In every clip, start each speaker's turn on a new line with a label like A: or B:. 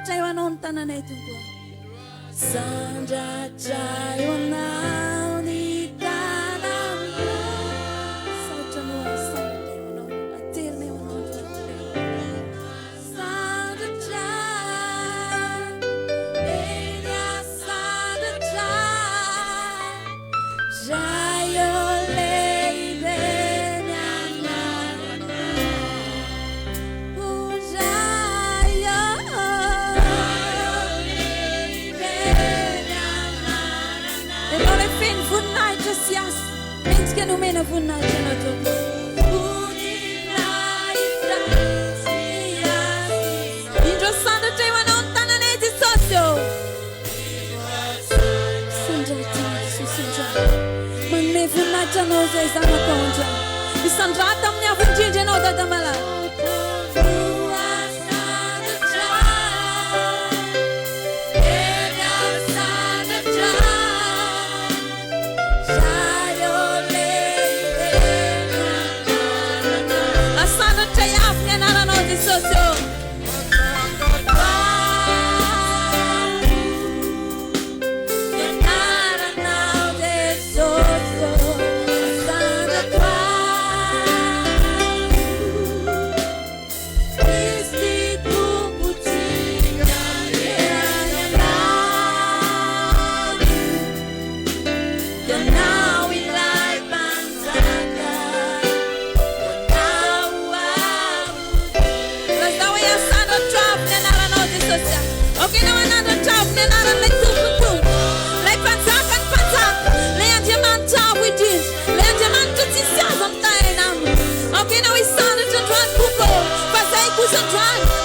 A: sandratra eo anao ny tananay tompo. Sandratra eo anao ny tananay. Saotra anao ary sandratra eo anao. Aterina eo anao ny sandratra. Eny a sandratra. Zay o lehibe ny anarana. Zay o lehibe ny anarana. Ianao ilay feno voninahitra sy asa. Mentsika nomena voninahitra anao tompo. Voninahitra sy asa. Indro sandratra eo anao ny tananay Jesosy o. Sandratra Jesosy androany. Manome voninahitra anao izay zanaka androany. Misandrata amin'ny avy-indrindra ianao dadamalahy. Asandratra iavy ny anaranao Jesosy o.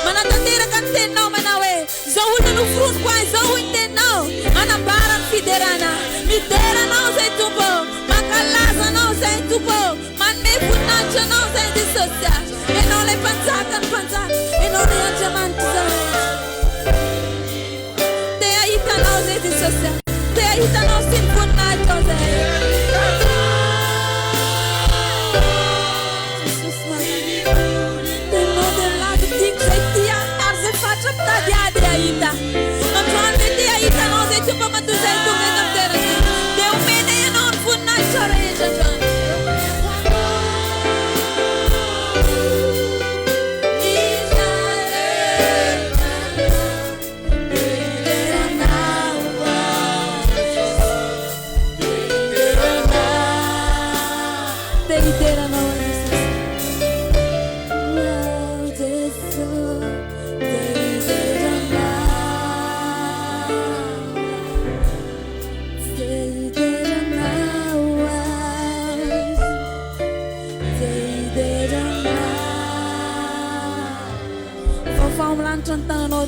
A: Manatanteraka ny teninao manao hoe zao olona noforono kwa zao ny teninao anambara ny fiderana. Mideranao zay tompo, mankalazanao zay tompo, manome voninahitra anao zay Jesosy. Ianao ilay mpanjaka ny mpanjaka, ianao ilay Andriamanitra zao. Te ahitanao zay Jesosy, te ahitanao sy ny voninahitra zay. Tadiade ahita. Androany dia ahitanao zay tompo matoy zay tonga eto amin'ny terana. Dia omena ianao ny voninahitra rehetra androany.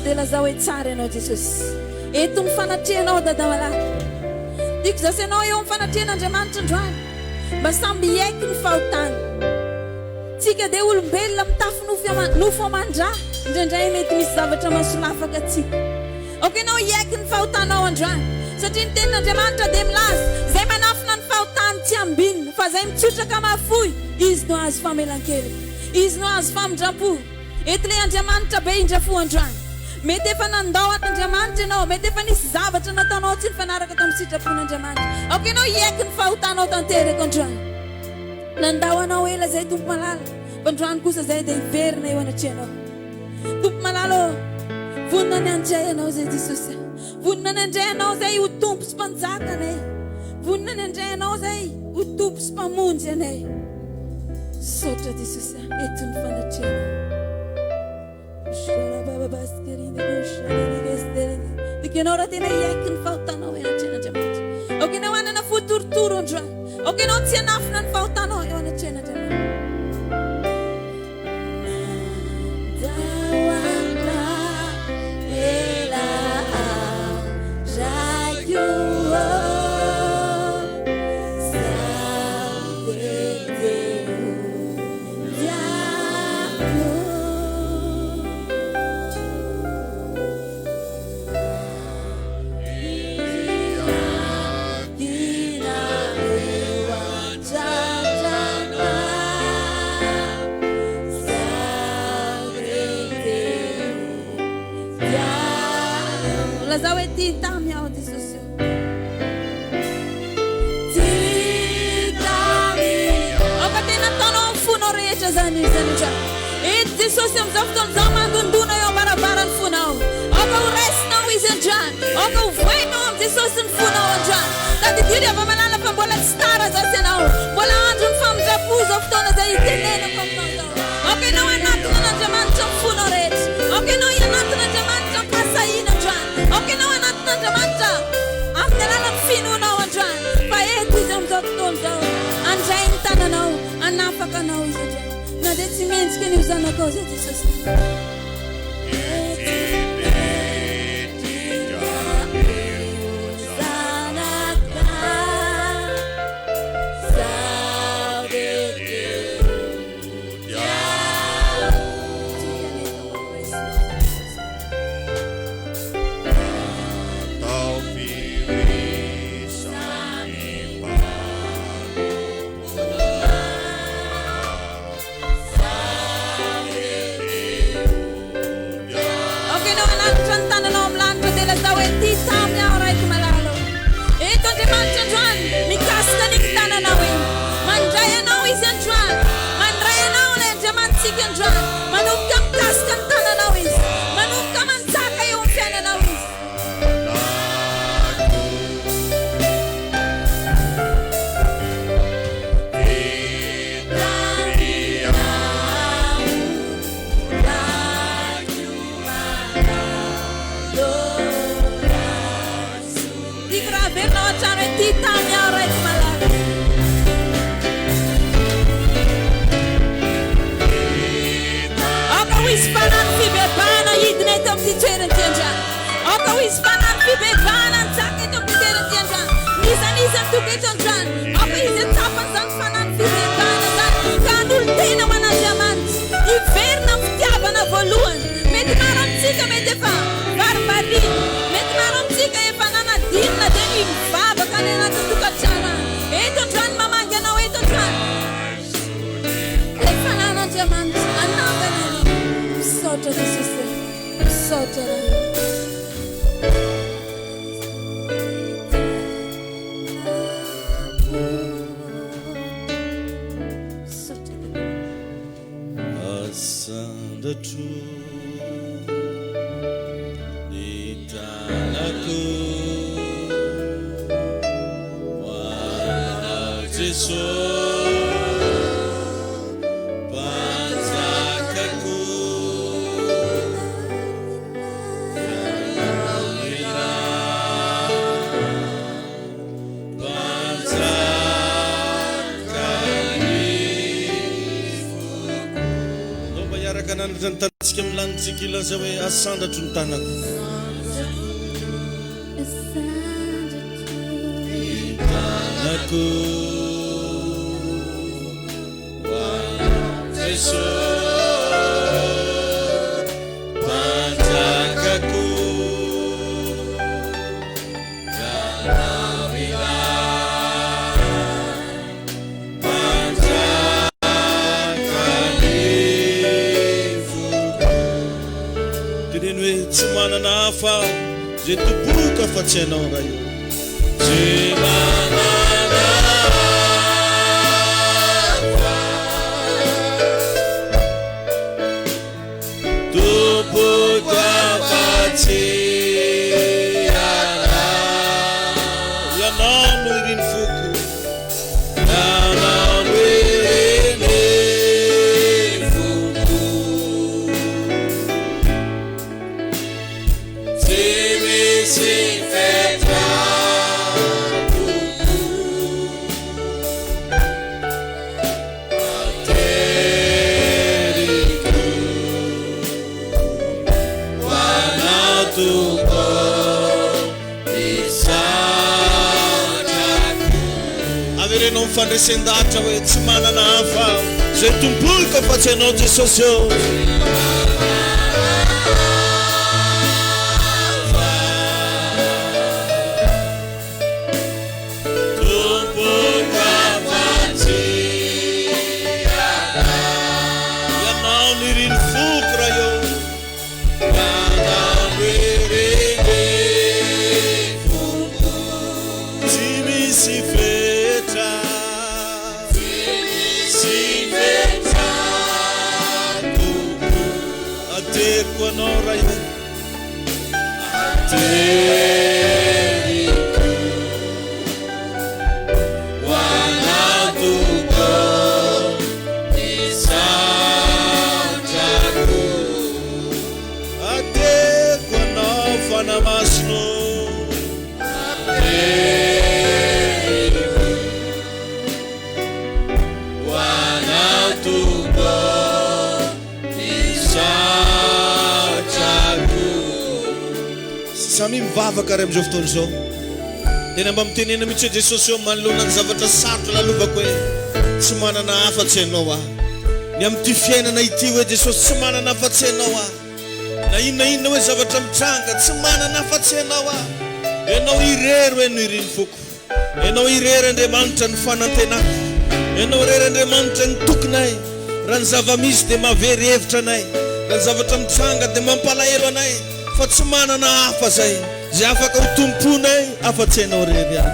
A: Dia lazao hoe tsara ianao Jesosy. Eto ny fanatrehanao dadamalahy. Diako zasy ianao eo amin'ny fanatrehan'Andriamanitra androany. Mba samby iaiky ny fahotany. Tsika dia olombelona mitafy nofo amandra. Indraindray mety misy zavatra mahasolafaka atsika. Ianao iaiky ny fahotanao androany. Satria ny tenin'Andriamanitra dia milaza zay manafina ny fahotany tsy ambinina fa zay mitsotraka mahafoy izy no azo famelan-kelika. Izy no azo famindram-po. Eto ilay Andriamanitra be indrafo androany. Mety efa nandao ato Andriamanitra ianao, mety efa nisy zavatra nataonao tsy nifanaraka tamin'ny sitrapon'Andriamanitra. Ianao iaiky ny fahotanao tanteraka androany. Nandao anao ela zay tompo malala, fa androany kosa zay dia hiverina eo anatrehanao. Tompo malala, vonina ny andray anao zay Jesosy. Vonina ny andray anao zay ho tompo sy mpanjaka anay. Vonina ny andray anao zay ho tompo sy mpamonjy anay. Saotra Jesosy, eto ny fanatrehanao. Ianao raha tena iaiky ny fahotanao eo anatrehan'Andriamanitra. Ianao anana fotorotoro androany. Ianao tsy hanafina ny fahotanao eo anatrehan'Andriamanitra. ty tamy ao Jesosy. Oka tena ataonao fonao rehetra zany zany dra. Eto Jesosy amin'izao fotoan'izao mandondona eo ambaravarany fonao. Oka ho raisinao izy androany. Oka ho vohainao amin'ny Jesosy ny fonao androany. Tadidio dia avy malala fa mbola tsy tara zasy ianao. Mbola andro ny famindrapo zao fotoana izay itenenako aminao zao. Oka ianao anatina an'Andriamanitra ny fonao rehetra. Oka ianao anatina Andriamanitra ny pasahiana androany. Oka ianao anatina Andriamanitra amin'ny alalan'ny finoanao androany. Fa eto izy amin'izao fotoana izao. Andray ny tananao, anapaka anao izy androany. Na dia tsy mendrika ny zanakao zay Jesosy.
B: Tantsika milanitsika ilaza hoe asandatro ny tanako. Tanako panjakako tsy manana hafa zay toboka fa tsy hainao raha io. Tsy manana hafa toboka fa tsy ianao no iriny foko. Ianao no iriny foko. Si fetra ateriku wanatuko isanaku. Averenao mifandresendahatra hoe tsy manana hafa zay tomboka fa tsy hainao Jesosy eo. mivavaka ary amin'izao fotoana izao. Tena mba mitenena mihitsy hoe Jesosy eo manoloana ny zavatra sarotra lalovako hoe tsy manana afa-tsy ianao aho. Ny amin'ity fiainana ity hoe Jesosy tsy manana afa-tsy ianao aho. Na inona hoe zavatra mitranga tsy manana afa-tsy ianao aho. Ianao irery hoe no iriny foko. Ianao irery Andriamanitra ny fanantenako. Ianao irery Andriamanitra ny tokonay. Raha ny zava-misy dia mahavery hevitra anay. Raha ny zavatra mitranga dia mampalahelo anay. Fa tsy manana hafa zay. Zay afaka ho tomponay afa-tsy ianao irery aho.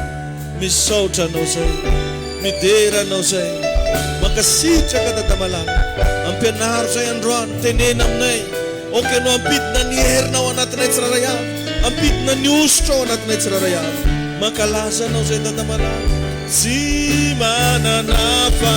B: Misaotra anao zay. Midera anao zay. Mankasitraka dadamalala. Ampianaro zay androany tenena aminay. Oke anao ampidina ny herinao anatinay tsiraray avy. Ampidina ny ositra ao anatinay tsiraray avy. Mankalaza anao zay dadamalala. Tsy manana hafa.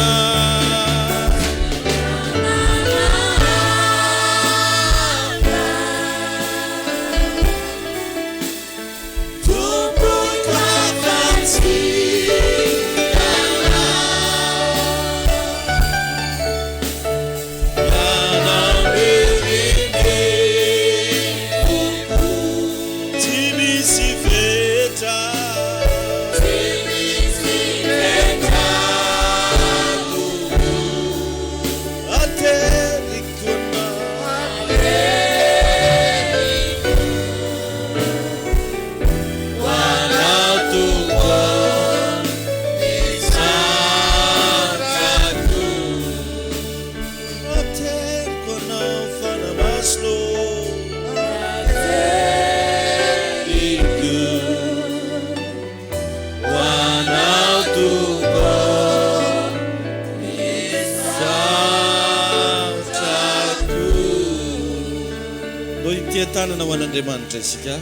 B: Tanana ho an'Andriamanitra isika.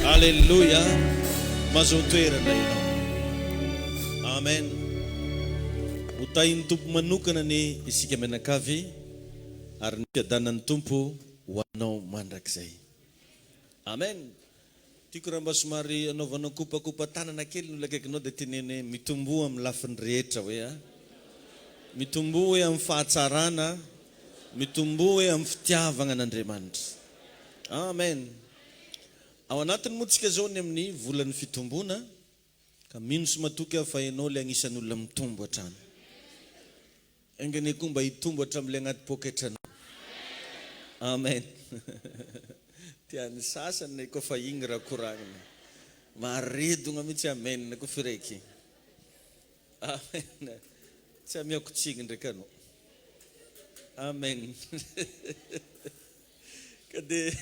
B: Halleluja. Mahazo toerana ianao. Amen. Hotahin'ny tompo manokana ny isika menakavy ary ny fiadanan'ny tompo ho anao mandrakizay. Amen. Tiako raha mba somary anaovanao kopakopa tanana kely no lakaikinao dia tenene mitombo amin'ny lafiny rehetra hoe mitombo hoe amin'ny fahatsarana, mitombo hoe amin'ny fitiavana an'Andriamanitra. Amen. Ao anatiny moa tsika zao ny amin'ny volan'ny fitombona ka mino sy matoky aho fa ianao ilay agnisan'ny olona mitombo hatrany. Engany koa mba hitombo hatramin'ilay anaty poketranao. Amen. Tian'ny sasany koa fa igny raha koragnina. Maharedogna mihitsy amen koa firaiky. Amen. Tsy amiako tsigny ndraiky anao. Amen. Ka dia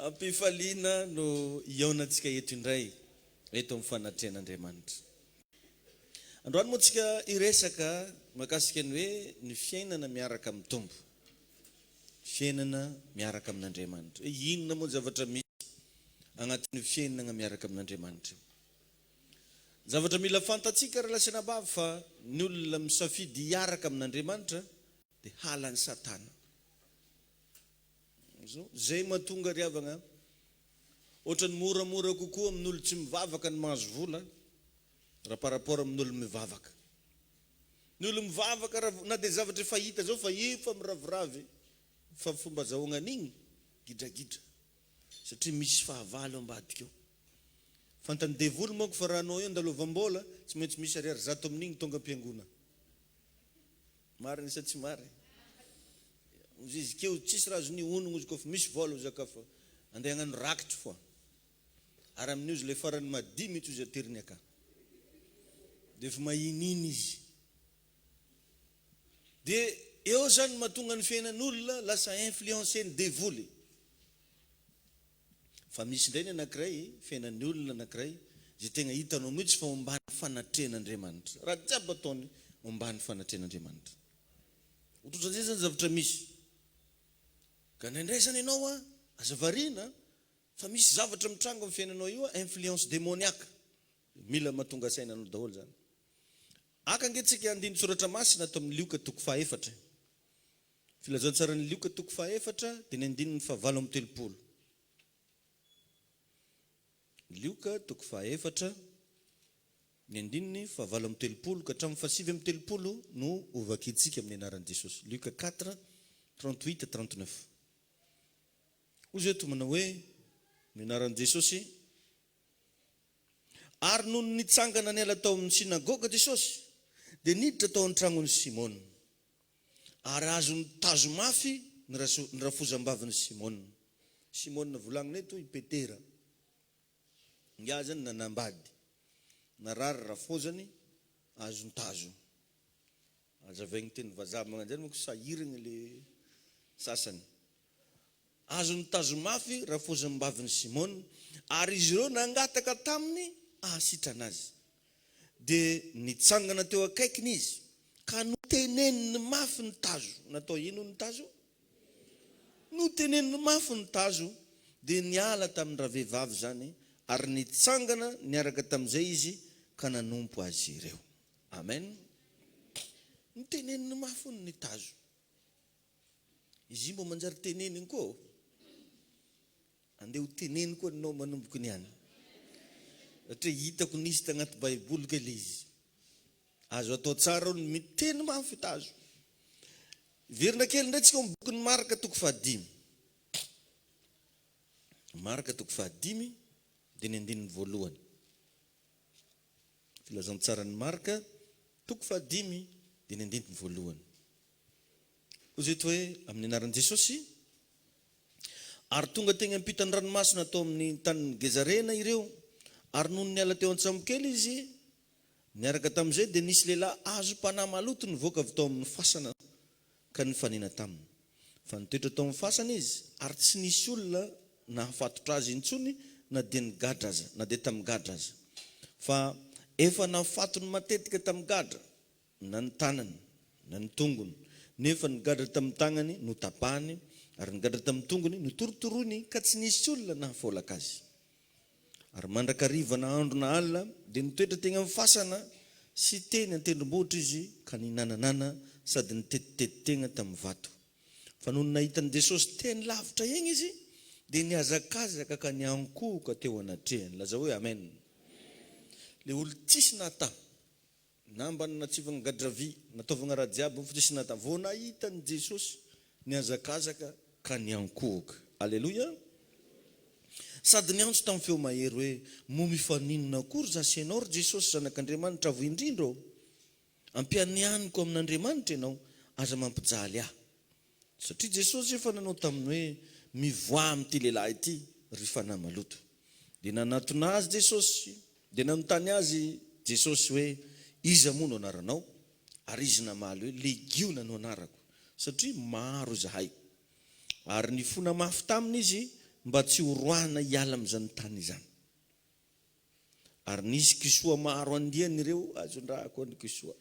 B: ampifaliana no iaonantsika eto indray eto amin'ny fanatrehan'Andriamanitra. Androany moa tsika iresaka mahakasika ny hoe ny fiainana miaraka amin'ny tombo. Fiainana miaraka amin'Andriamanitra. Inona moa zavatra misy agnatin'ny fiainana miaraka amin'Andriamanitra? Zavatra mila fantatsika raha lasana bavy fa ny olona misafidy hiaraka amin'Andriamanitra dia halan'ny Satana. Zay mahatonga riavana ohatra ny moramora kokoa amin'ny olo tsy mivavaka ny mahazo vola raha par rapport amin'ny olo mivavaka. Ny olo mivavaka na dia zavatra efa hita zao fa efa miraviravy fa fomba zahoagna an'igny gidragidra satria misy fahavalo ambadika eo. Fantany devoly manko fa raha anao eo andalovam-bola tsy maintsy misy ariary zato amin'igny tonga am-piangona. Marina sa tsy marina? Izy keo tsisy raha azony onogno izy kofa misy vola zaka fa andeha hagnano rakitry foa. Ary amin'io izy le farany madimy mihitsy izy ateriny aka. Dia efa mahininy izy. Dia eo zany mahatonga ny fiainan'olona lasa influenceny devoly. Fa misy indray ny anankiray fiainan'ny olona anankiray izay tegna hitanao mihitsy fa ombany fanatrehan'Andriamanitra. Raha jiaby ataony ombany fanatrehan'Andriamanitra. Ohatr'izany zay zany zavatra misy. Ka ndraindray zany ianao aza variana fa misy zavatra mitranga amin'ny fiainanao io influence démoniaque. Mila mahatonga sainanao daholo zany. Aka angentsika andiny soratra masina ato amin'ny Lioka 4:4. Filazantsara ny Lioka 4:4 dia ny andininy 7:30. Lioka 4:4 ny andininy 7:30 ka hatramin'ny 8:30 no ovakitsika amin'ny anaran'i Jesosy. Lioka 4:38-39. Ozy eto manao hoe minaran'i Jesosy. Ary noho nitsangana ny ala tao amin'ny sinagoga Jesosy, dia niditra tao an-tranon'ny Simona. Ary azo nitazo mafy ny rafozam-bavin'ny Simona. Simona volagnina eto i Petera. Ia zany nanambady. Narary rafozany azo nitazo. Azavaigny teny vazaha magnanjany moa sahiragna le sasany. Azo nitazo mafy rafozam-bavin'ny Simona, ary izy ireo nangataka taminy ahasitrana azy. Dia nitsangana teo akaikiny izy, ka noteneniny mafy ny tazo. Natao ino ny tazo? Noteneniny mafy ny tazo, dia niala tamin'ny ravehivavy zany, ary nitsangana niaraka tamin'izay izy ka nanompo azy ireo. Amen. Niteneniny mafy ny tazo. Izy mbo manjary teneniny koa. Andeha ho teneny koa anao manomboky niany. Satria hitako nisy tagnaty baiboly kely izy. Azo atao tsara ny miteny mafy tazo. Verina kely ndray tsika boky ny Marka toko 5. Marka toko 5 dia ny 9. Filazantsara ny Marka toko 5 dia ny 9. Ozy eto hoe amin'ny anaran'i Jesosy. Ary tonga teny ampitany ranomasina tao amin'ny tany Gezarena ireo. Ary noho ny ala teo an-tsambokely izy, niaraka tamin'izay dia nisy lehilahy azo mpanahy maloto nivoaka avy tao amin'ny fasana ka nifanena taminy. Fa nitoetra tao amin'ny fasana izy, ary tsy nisy olona nahafatotra azy intsony na dia nigadra aza, na dia tamigadra aza. Fa efa nafatony matetika tamigadra, na ny tanany, na ny tongony. Nefa nigadra tamin'ny tagnany no tapahany, ary nigadra tamin'ny tongony no torotoroiny, ka tsy nisy olona nahafolaka azy. Ary mandrakariva na andro na alina, dia nitoetra teny amin'ny fasana sy teny an-tendrombohitra izy, ka ninananana sady nitetitety tena tamin'ny vato. Fa noho nahitan'i Jesosy teny lavitra eny izy, dia niazakazaka ka niankohoka teo anatrehany. Laza hoe amen. Le olo tsisy nata, nambany natsivana gadravy, nataovana raha jiaby fa tsisy nata. Vao nahitan'i Jesosy niazakazaka ka niankohoka. Alleluia. Sady niantso tamin'ny feo mahery hoe, mo mifaninona akory zasy ianao ry Jesosy zanak'Andriamanitra avo indrindra ao. Ampianianiko amin'Andriamanitra ianao, aza mampijaly ahy. Satria Jesosy efa nanao taminy hoe mivoa amin'ity lehilahy ity ry fanahy maloto. Dia nanatona azy Jesosy, dia nanontany azy Jesosy hoe, iza moa no anaranao? Ary izy namaly hoe, Legiona no anarako, satria maro izahay. Ary nifona mafy taminy izy mba tsy horohana hiala amin'izany tany izany. Ary nisy kisoa maro andiany ireo, azondrahako ny kisoa.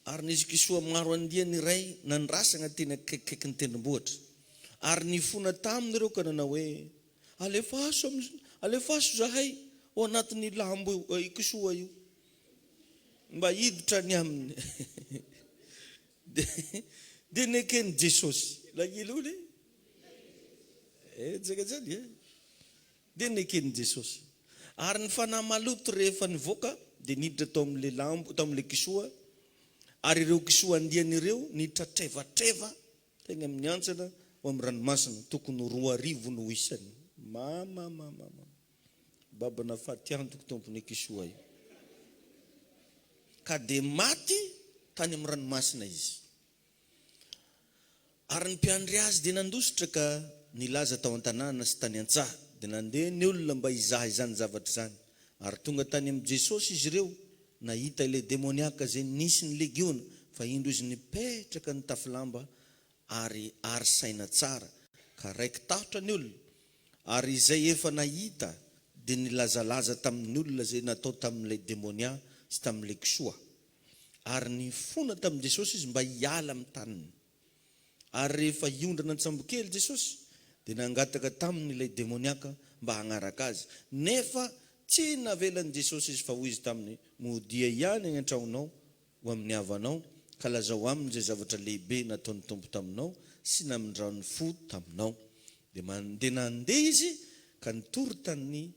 B: Ary nisy kisoa maro andiany iray nandrasana teny akaiky ny tendrombohitra. Ary nifona taminy ireo ka nanao hoe, alefaso zahay ao anatin'ny lambo kisoa io, mba hiditra ny aminy. Dia nekeny Jesosy lagilole. Dia nekeny Jesosy. Ary ny fanahy maloto rehefa nivoaka dia niditra tao amin'le lambo, tao amin'le kisoa. Ary ireo kisoa andiany ireo niditra trevatreva teny amin'ny antsana ao amin'ny ranomasina, tokony 2,000 no isany. Babana fatiantoko tompony kisoa io. Ka dia maty tany amin'ny ranomasina izy. Ary ny mpiandry azy dia nandositra ka nilaza tao an-tanàna sy tany an-tsaha, dia nandeha ny olona mba hizaha izany zavatra izany. Ary tonga tany amin'ny Jesosy izy ireo, nahita ilay demoniaka izay nisy ny legiona, fa indro izy nipetraka ny tafilamba ary saina tsara, ka raiky tahotra ny olona. Ary izay efa nahita dia nilazalaza tamin'ny olona izay natao tamin'ilay demonia sy tamin'ilay kisoa. Ary nifona tamin'i Jesosy izy mba hiala amin'ny taniny. Ary rehefa iondrana an-tsambokely Jesosy, dia nangataka tamin'ilay demoniaka mba hanaraka azy. Nefa tsy navelan'i Jesosy izy, fa hoy izy taminy, modia ihany any an-tragnonao ho amin'ny havanao, ka lazao aminy izay zavatra lehibe nataon'ny Tompo taminao sy namindraony fo taminao. Dia nandeha izy ka nitory tany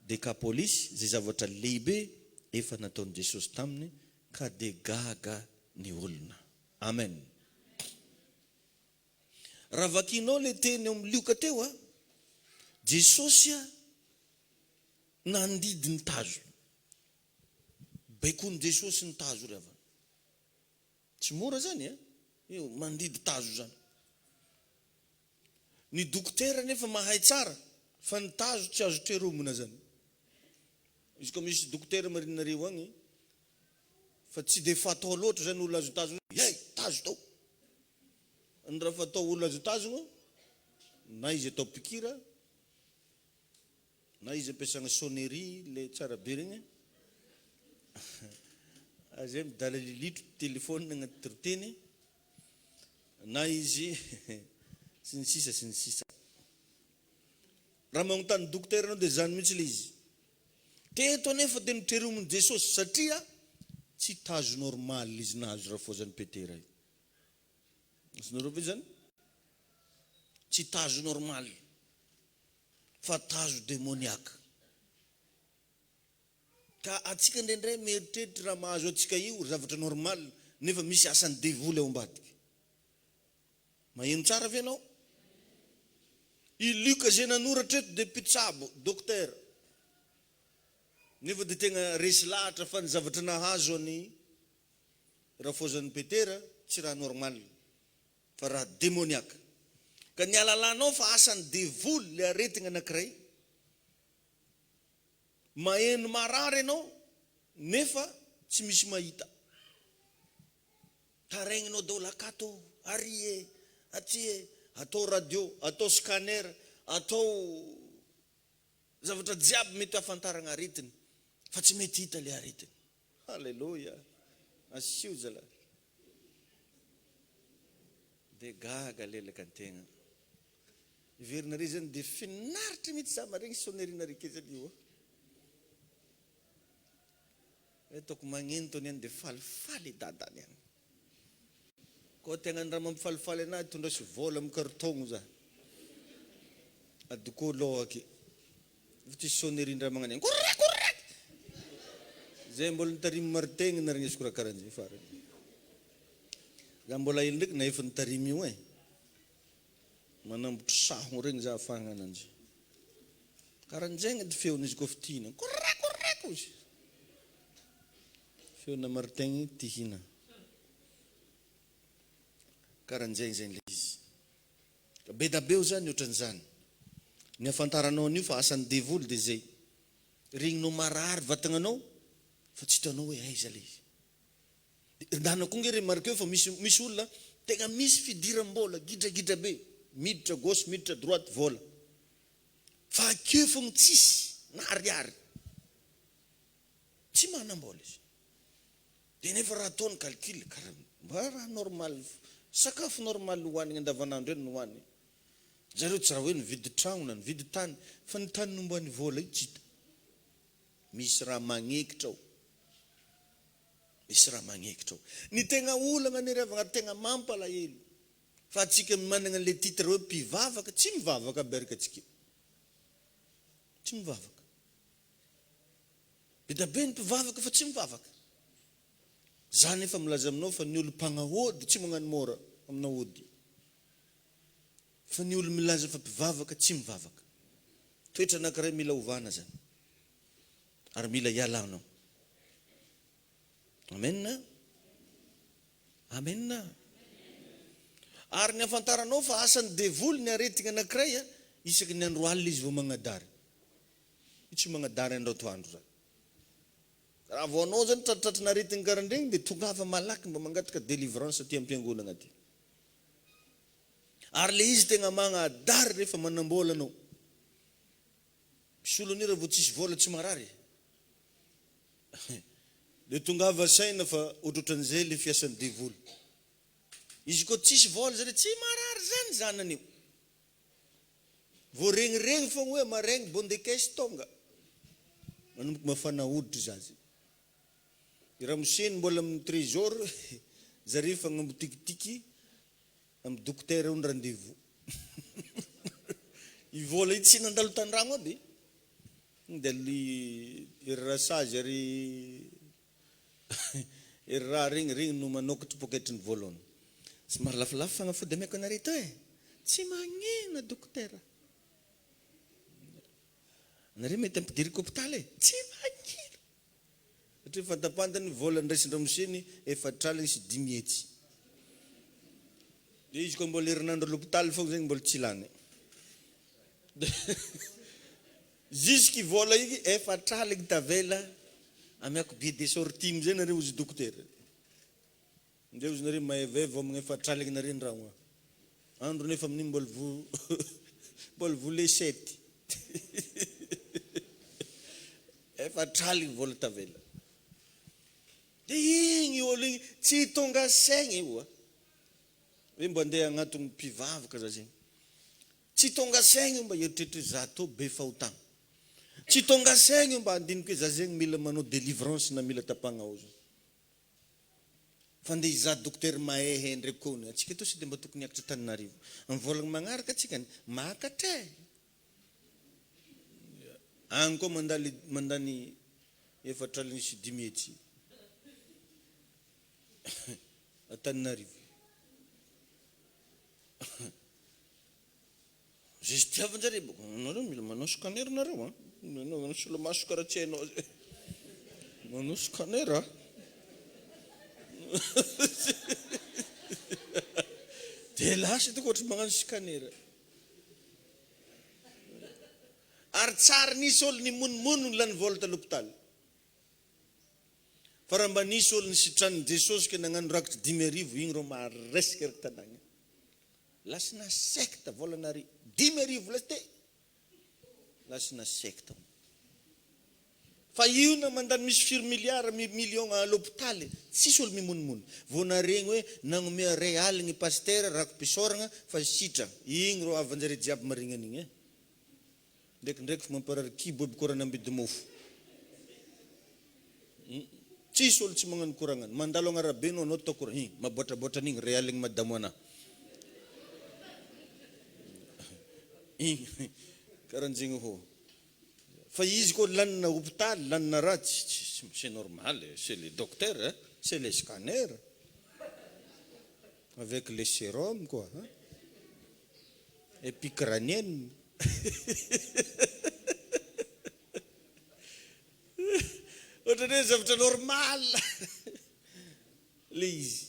B: Dekapolisy, izay zavatra lehibe efa nataon'i Jesosy taminy, ka dia gaga ny olona. Amen. Raha vakinao le teny eo amin'ny lioka teo, Jesosy nandidy ny tazo. Baikony Jesosy ny tazo ry avana. Tsy mora zany io mandidy tazo zany. Ny dokotera nefa mahay tsara fa ny tazo tsy azo teromina zany. Izy ko misy dokotera marinareo agny fa tsy de fatao loatra zany olona azo tazo. Hey, tazo tao. Ny raha fatao olona azo tazo na izy atao pikira na izy ampiasagna sonnerie le tsara be regny. Azay midala lilitro telefôny agnaty troteny na izy sy ny sisa. Raha magnontany dokotera anao dia zany mihitsy le izy. Teto anefa dia nitreromin'i Jesosy satria tsy tazo normal izy nahazo raha fô zany Petera io. Asonareo ve zany? Tsy tazo normal fa tazo démoniaque. Ka atsika indraindray mieritreritra raha mahazo atsika io zavatra normal nefa misy asany devoly ao ambadika. Maheno tsara ve anao? I Luka zay nanoratra eto dia mpitsabo dokotera. Nefa dia tegna resy lahatra fa ny zavatra nahazo any raha fô zany Petera tsy raha normal fa raha démoniaque. Ka ny alalanao fa asany devoly le aretigna anankiray. Maheno marary ianao nefa tsy misy mahita. Taregninao daholo akato, arie, atie, atao radio, atao scanner, atao zavatra jiaby mety afantarana aretiny fa tsy mety hita le aretiny. Halleluja. Asio zala. Dia gaga lelaka an-tegna. Iverinare zany dia finaritra mihitsy za maregny sonerinare ke zany io. Toko magneno tony any dia falifaly dadany any. Koa tegna ny raha mampifalifaly anahy tondrasy vola amin'ny kartogno za. Adoko lohake. Tsy sonnerin-draha magnano any. Korrek! Zay mbola nitarimy martegny na regnesiko raha karan'izay farany. Za mbola ilo ndraiky na efa nitarimy io manambotro saho regny za afahagna ananjy. Karan'izay dia feon'izy koa fitihina. Korrek izy. Feona martegny tihina. Karan'izay zany le izy. Be da beo zany ohatran'izany. Ny afantaranao an'io fa asany devoly dia zay. Regninao marary vatagnanao fa tsy hitanao hoe aiza le izy. Ndana koa nge remarqueo fa misy olona tegna misy fidiram-bola gidragidra be, miditra gauche miditra droite vola. Fa akeo fogna tsisy na ariary. Tsy manam-bola izy. Dia nefa raha ataony calcul raha normal, sakafo normal hoanigny andavanandro eny no hoanigny. Zareo tsy raha hoe nividy tragno na nividy tany fa ny tany nombany vola io tsy hita. Misy raha magnekitra ao. Misy raha magnekitra ao. Ny tegna olana ny revagna tegna mampalahelo. Fa atsika manana le titre hoe mpivavaka, tsy mivavaka berika atsika. Tsy mivavaka. Be da be ny mpivavaka fa tsy mivavaka. Zany efa milaza aminao fa ny olo mpagnahody tsy magnano mora amina hody. Fa ny olo milaza fa mpivavaka tsy mivavaka. Toetra anankiray mila ovana zany. Ary mila ialanao. Amen. Amen. Ary ny afantaranao fa asany devoly ny aretigna anankiray isaky ny andro alina izy vao magnadary. Tsy magnadary andro atoandro zany. Raha vao anao zany tratratra aretigna karandregny dia tongava malaky mba mangataka délivrance aty am-piangonana aty. Ary le izy tegna magnadary rehefa manambola anao. Misy olo ny raha vao tsisy vola tsy marary. Dia tongava saina fa ohatran'izay le fiasan'ny devoly. Izy koa tsisy vola zany tsy marary zany zanany io. Vao regny fogna hoe maregny bondekesy tonga. Manomboka mafana hoditra zazy. I ramoseny mbola amin'ny trésor zareo fagnambotikitika amin'ny dokotera ony rendez-vous. I vola io tsy nandalo tan-dragno aby. Dia ery rasazy ery raha regny no manokatra poketry ny voalohany. Somary lafolafo fagnafody ameko anareo to Tsy magnena dokotera. Nareo mety ampidiriko hôpitaly tsy mankino. Satria fantapantany vola ndraisindramoseny 4,5 hetsy. Dia izy koa mbola herinandro l'hôpitaly fogna zegny mbola tsy lany. Jusky vola igi 4 tavela amiako billet de sortie mizay nareo ozy dokotera. Ndray ozy nareo mahevevo amin'ny 4 nareo ndragno. Andro nefa amin'ny mbola volet 7. 4 vola tavela. Dia igny olo igny tsy tonga saigny io. Hoe mba andeha agnatony mpivavaka za zegny. Tsy tonga saigny mba eritreritry za tô be fahotana. Tsy tonga saigny mba andiniko za zegny mila manao délivrance na mila tapagna ao. Fa ndeha za dokotera mahehe ndraiky kony. Atsika tô sy dia mba tokony hiakatra Tananarivo. Amin'ny volagna magnaraka atsika makatra. Agny koa mandany 4,5 hetsy. Tananarivo. Justiavan-jareo boko. Nareo mila manao scanner nareo. Manao solomaso karaha tsy hainao. Manao scanner. Dia lasa itako ohatry magnano scanner. Ary tsara nisy olo ny monimono lany vola ta l'hôpitaly. Fa raha mba nisy olo nisitranin'i Jesosy ka nagnano rakitra 10,000 igny rô maharesaka eraky tanàgna. Lasina secte volanary 10,000 lasy te. Lasina secte. Fa io na mandany misy 4 milliards million à l'hôpitaly, tsisy olo mimonimono. Vao naregny hoe nagnome ray aligny pasteur rako pisoragna fa sitra. Igny rô avanjare jiaby marigny an'igny. Ndraikindraiky fa mamparary kibo korana ambidy mofo. Tsisy olo tsy magnano koragnana. Mandalo agnarabe anao atao koragna. Maboatraboatra an'igny ray aligny madamo ana. Karanjegny ho. Fa izy koa lanina hôpitaly, lanina raha c'est normal, c'est les docteurs, c'est les scanners. Avec les sérums quoi. Épicranienne. Ohatrany zavatra normal. Le izy.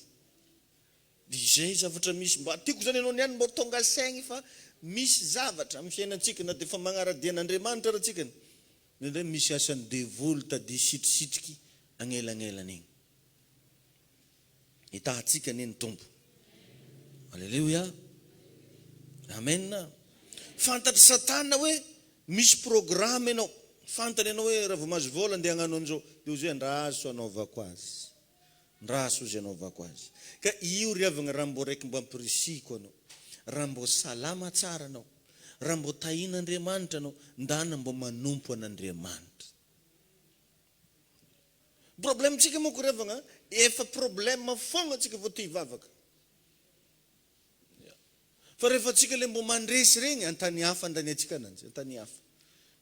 B: Dizay zavatra misy mba tiako zany anao niany mba tonga saigny fa misy zavatra amin'ny fiainantsika na dia fa magnara-dian'Andriamanitra ratsika. Nindray misy asany devoly tady sitrisitriky agnelagnelana igny. Hitahatsika neny tompo. Alleluia. Amen. Fantatry satana hoe misy programme ianao. Fantany ianao hoe raha vao mahazo vola andeha hagnano an'izao. Dia ozy hoe ndraso anaovako azy. Ndraso ozy anaovako azy. Ka io riavagna raha mbo raiky mbo ampirisiko anao. Raha mbo salama tsara anao. Raha mbo tahin'Andriamanitra anao. Ndana mbo manompo an'Andriamanitra. Problème tsika moa ko riavagna. Efa problème fogna tsika vao ty hivavaka. Fa rehefa tsika le mbo mandresy regny antany hafa andany atsika ananjy. Antany hafa.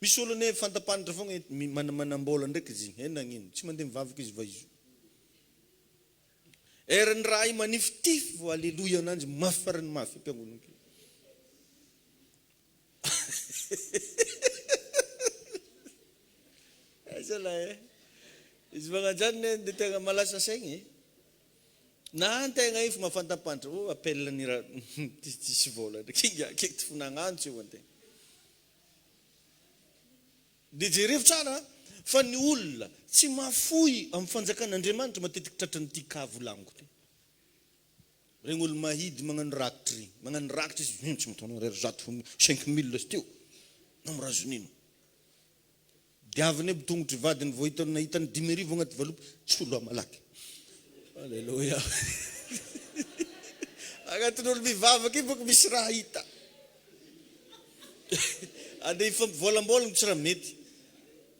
B: Misy olo ne fantapanitra fogna manambola ndraiky izy. Nagnino. Tsy mandeha mivavaka izy va izy. Eran'ny raha i manifitify vo alleluia ananjy mafy farany mafy ampiangonana. Azalahy. Izy magnajany dia tegna malasa saigny. Na antegna io fa mafantapanitra. Oh, appelle ny raha tsisy vola. Kinga aketo finagnantso io antegna. Dia jereo tsara fa ny olona tsy mafoy amin'ny fanjakan'Andriamanitra matetika tratran'ny ty kavolangko. Regny olo mahidy magnano rakitra regny. Magnano rakitra izy tsy mitona ray zato 5,000 lasy teo. Namorazonino. Diavany aby tongotry vadiny vao nahitany 10,000 agnaty valopy tsoloa malaky. Alleluia. Agnatin'olo mivavaka io boko misy raha hita. Andeha ifampivolambolagna tsy raha mety.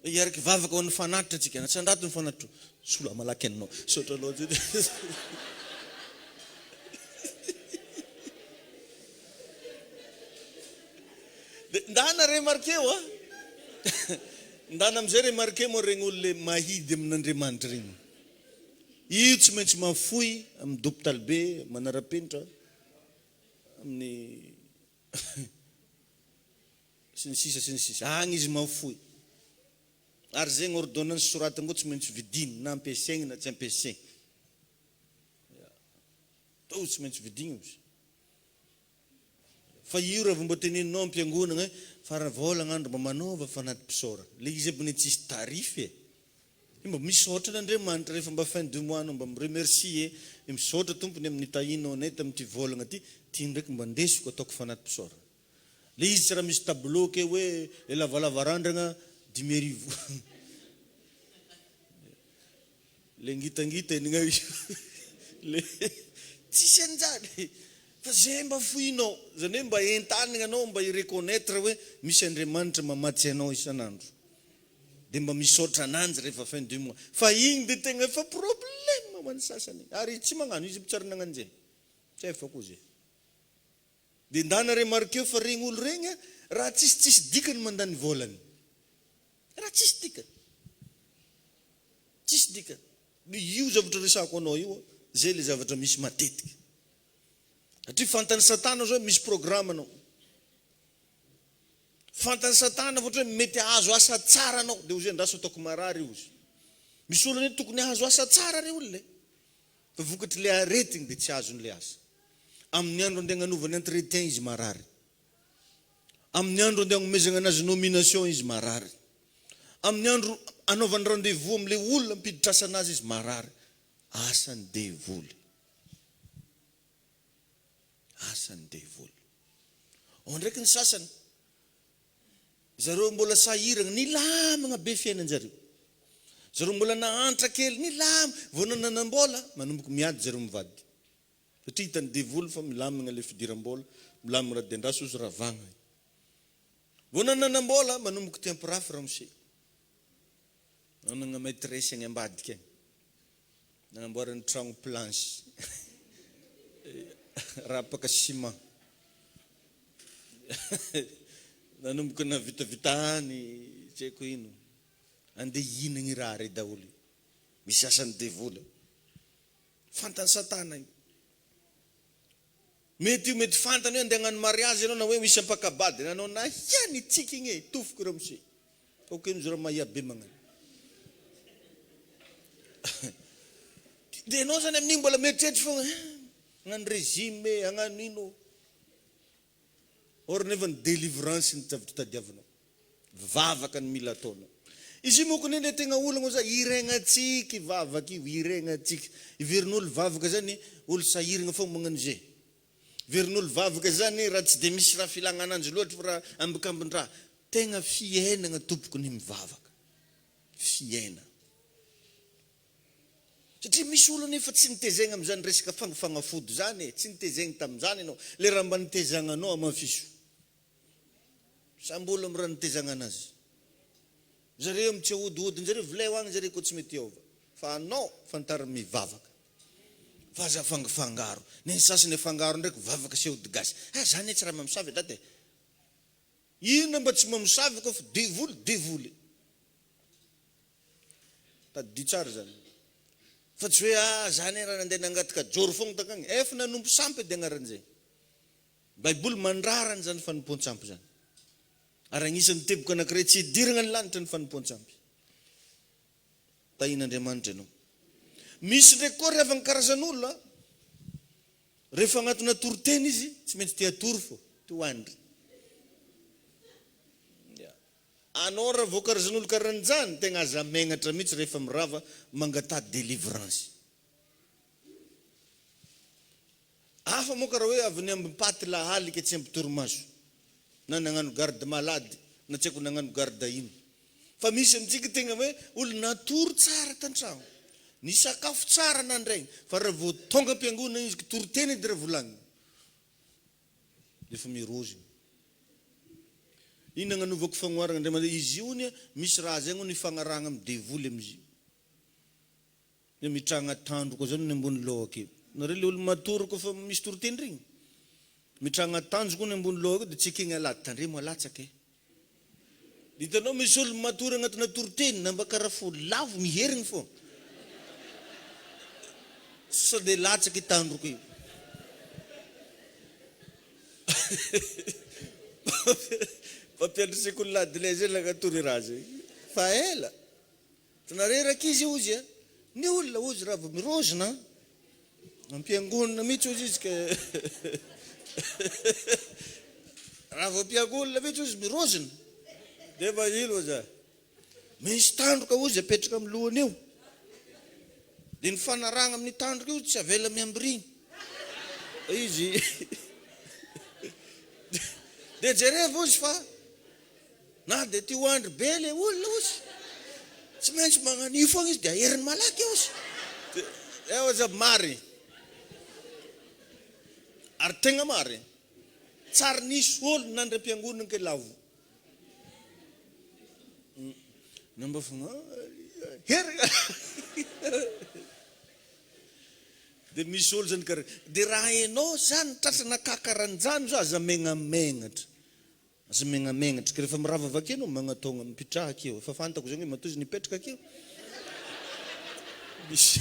B: Iaraky vavaka ho ny fanatitra atsika. Tsy andato ny fanatitra. Soloa malaky anao. Sotra loatra. Ndana remarqué ho a. Ndana amizay remarqué moa regny olo le mahidy amin'Andriamanitra regny. Io tsy maintsy mafoy amin'ny hôpitaly be manara-penitra amin'ny sy ny sisa. Agny izy mafoy. Ary zegny ordonnance soratana ngo tsy maintsy vidiny na ampiasaigny na tsy ampiasaigny. Tao tsy maintsy vidiny izy. Fa io raha mbo teneninao am-piangonana farany volagna andro mba manova fanatim-pisaorana. Le izy aby tsisy tarify e. Mba misaotra n'Andriamanitra rehefa mba fin du mois mba miremercier misaotra tompony amin'ny tahinao anay tamin'ity volagna ty ndraiky mba ndesiko ataoko fanatim-pisaorana. Le izy tsy raha misy tableau ke hoe le lavalavarandragna 10,000. Le ngitangita enigna le tsisy anjany. Fa zay mba foinao, zany hoe mba entanina anao mba i-reconnaître hoe misy Andriamanitra mamatsy anao isan'andro. Dia mba misaotra ananjy rehefa fin du mois. Fa igny dia tegna efa problème ho an'ny sasany. Ary tsy magnano izy tsara nagnano zay. Tsy efa koa zay. Dia ndana remarqué fa regny olo regny raha tsisy dikany mandany volany. Raha tsisy dikany. Tsisy dikany. Io zavatra resako anao io, zay le zavatra misy matetika. Satria fantany satana zao misy programme anao. Fantany satana ohatra hoe mety ahazo asa tsara anao dia ozy andraso ataoko marary io. Misy olona tokony ahazo asa tsara re olona. Fa vokatry le aretigny dia tsy azon'le asa. Amin'ny andro andeha hanovany entretien izy marary. Amin'ny andro andeha hanomezana anazy nomination izy marary. Amin'ny andro anaovany rendez-vous amin'le olona mpiditrasa anazy izy marary. Asany devoly. Asany devoly. Ndraiky ny sasany zareo mbola sahiragna nilamagna be fiainan-jareo. Zareo mbola nahantra kely nilamy vao nananam-bola manomboka miady zareo mivady. Satria hitany devoly fa milamagna le fidiram-bola, milamagna raha-dendraso ozy ravagna. Vao nananam-bola manomboka tempirafy ramose. Nanagna maîtresse agny ambadika agny. Nanamboarany tragno planche. Rapaka ciment. Nanomboka na vitavitany tsy haiko ino. Andeha hinagny raha re daholo. Misy asany devoly. Fantany satana io. Mety fantany hoe andeha hagnano mariage ianao na hoe misy ampakabady nanao na hiany tsiky igny e tofoko ramose. Okeno zao raha mahiabe magnano. Dia anao zany amin'igny mbola mieritreritra foana hagnano régime hagnano ino. Or nefa ny délivrance ny zavatra tadiavanao. Vavaka ny mila ataonao. Izy moko nende tegna olagna za iregna tsiky vavaka io iregna tsiky. Iverin'olo vavaka zany olo sahiragna foana magnano zay. Iverin'olo vavaka zany raha tsy dia misy raha filagna ananjy loatra fa raha ambikambin-draha. Tegna fiainana tompoko ny mivavaka. Fiaina. Satria misy olo nefa tsy nitezegna amin'izany resaka fanafody zany, tsy nitezegna tamin'izany ianao. Le raha mba nitezagna anao amafiso. Samby olo amin'ny raha nitezagna anazy. Zareo amin'ny tsy ahodihodiny zareo vilay hoagny zareo koa tsy mety hiova. Fa anao fantariny mivavaka. Vaza fangafangaro. Ny sasany fangaro ndraiky vavaka sy ahodigasy. Zany tsy raha mamosavy date. Ino mba tsy mamosavy koa fa devoly. Tadidio tsara zany. Fa tsy hoe zany raha nandeha nangatika joro fogna takagny. Efa nanompo sampy dia agnaran'izay. Baiboly mandrarany zany fanompoan-tsampy zany. Ary agnisan'ny teboka anankiray tsy hidirana ny lanitra ny fanompoan-tsampy. Tahin'Andriamanitra ianao. Misy ndraiky koa rehefa ny karazan'olona rehefa agnatina toroteny izy tsy maintsy te atory fo te hoandry. Anao raha vao karazan'olo karan'izany tegna aza megnatra mihitsy rehefa mirava mangatà délivrance. Hafa moa karaha hoe avy ny ambipaty lahalika tsy ambitorimaso na nagnano garde malady na tsy haiko nagnano garde ino. Fa misy amintsika tegna hoe olo natory tsara tan-tragno. Ny sakafo tsara nandraigny fa raha vao tonga am-piangonana izy toroteny dia raha volagniny. Efa miroziny. Ino nanovako fagnoharana Andriamanitra izy io misy raha zay ny fagnarahana amin'ny devoly amin'izy. Ny mitragna tandro koa zany ny ambony loha akeo. Nareo le olo matory koa fa misy toroteny regny. Mitragna tanjo koa ny ambony loha dia tsy ekegna alady tandremo alatsaka e. Hitanao misy olo matory agnatina toroteny namba karaha fo lavo miherigny fo. Sao dia latsaka i tandroko io. Mampiandry sekoly lady lay zay lagnatory raha zay. Fa ela. Tanareraka izy ozy ny olona ozy raha vao mirozina ampiangonina mihitsy ozy izy ka raha vao ampiangonina mihitsy ozy mirozina dia efa ilo za misy tandroka ozy apetraka amin'ny lohany eo dia ny fanaragna amin'ny tandroka io tsy avela miambiriny izy dia jereva ozy fa na dia ty hoandry be le olona ozy tsy maintsy magnanio foagna izy dia aheriny malaky ozy eo za mary ary tegna mary tsary nisy olo nandry ampiangonina ke lavo namba fogna herika dia misy olo zany kare dia raha enao zany tratrana kakaranjany zao aza megnamenatra aza megnamenatra ka rehefa mirava avake anao magnatonga mipitraha akeo efa fantako zany hoe matozy nipetraka akeo misy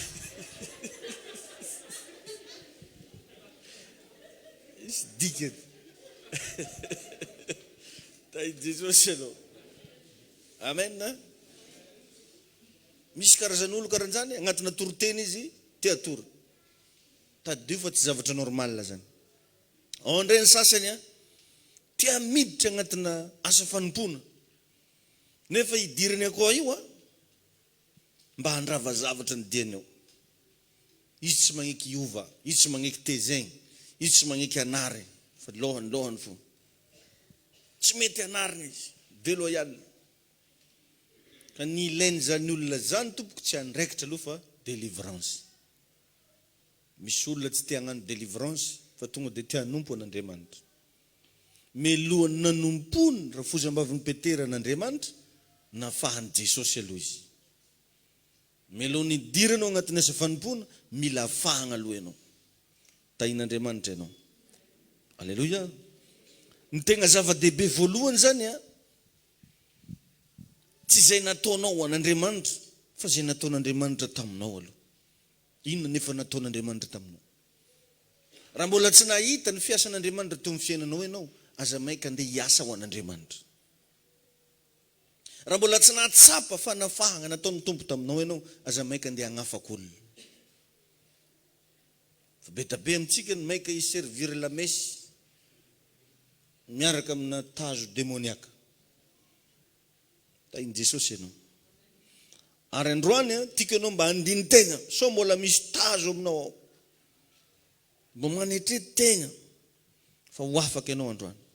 B: isy dikany tay Jesosy anao amen na misy karazan'olo karan'izany agnatina toroteny izy tia tory tadio fa tsy zavatra normal zany ondreny sasany tia miditra agnatina asa fanompona nefa idirany akao io mba handrava zavatra ny diany ao izy tsy magneky iova izy tsy magneky tezegny izy tsy magneky anary fa lohany fo tsy mety anarina izy déloyal ka ny ilainy zany olona zany tompoko tsy andraikitra aloha fa délivrance misy olona tsy tia hagnano délivrance fa tonga dia tia hanompo an'Andriamanitra melohany nanompony raha fozam-bavin'ny Petera an'Andriamanitra nafahany Jesosy aloha izy melohany idiranao agnatin'ny asa fanompona mila afahagna aloha ianao tahin'Andriamanitra ianao alleluia ny tegna zava-dehibe voalohany zany tsy zay nataonao an'Andriamanitra fa zay nataon'Andriamanitra taminao aloha inona nefa nataon'Andriamanitra taminao raha mbola tsy nahita ny fiasan'Andriamanitra teo amin'ny fiainanao ianao aza maika andeha hiasa ho an'Andriamanitra raha mbola tsy nahatsapa fanafahagna nataon'ny tompo taminao ianao aza maika andeha hagnafaka olona fa be tabe amintsika ny maika iservir la messe miaraka amina tazo démoniaka tainy Jesosy ianao ary androany tiako ianao mba handiny tegna so mbola misy tazo aminao ao mba manetrety tegna fa ho afaka ianao androany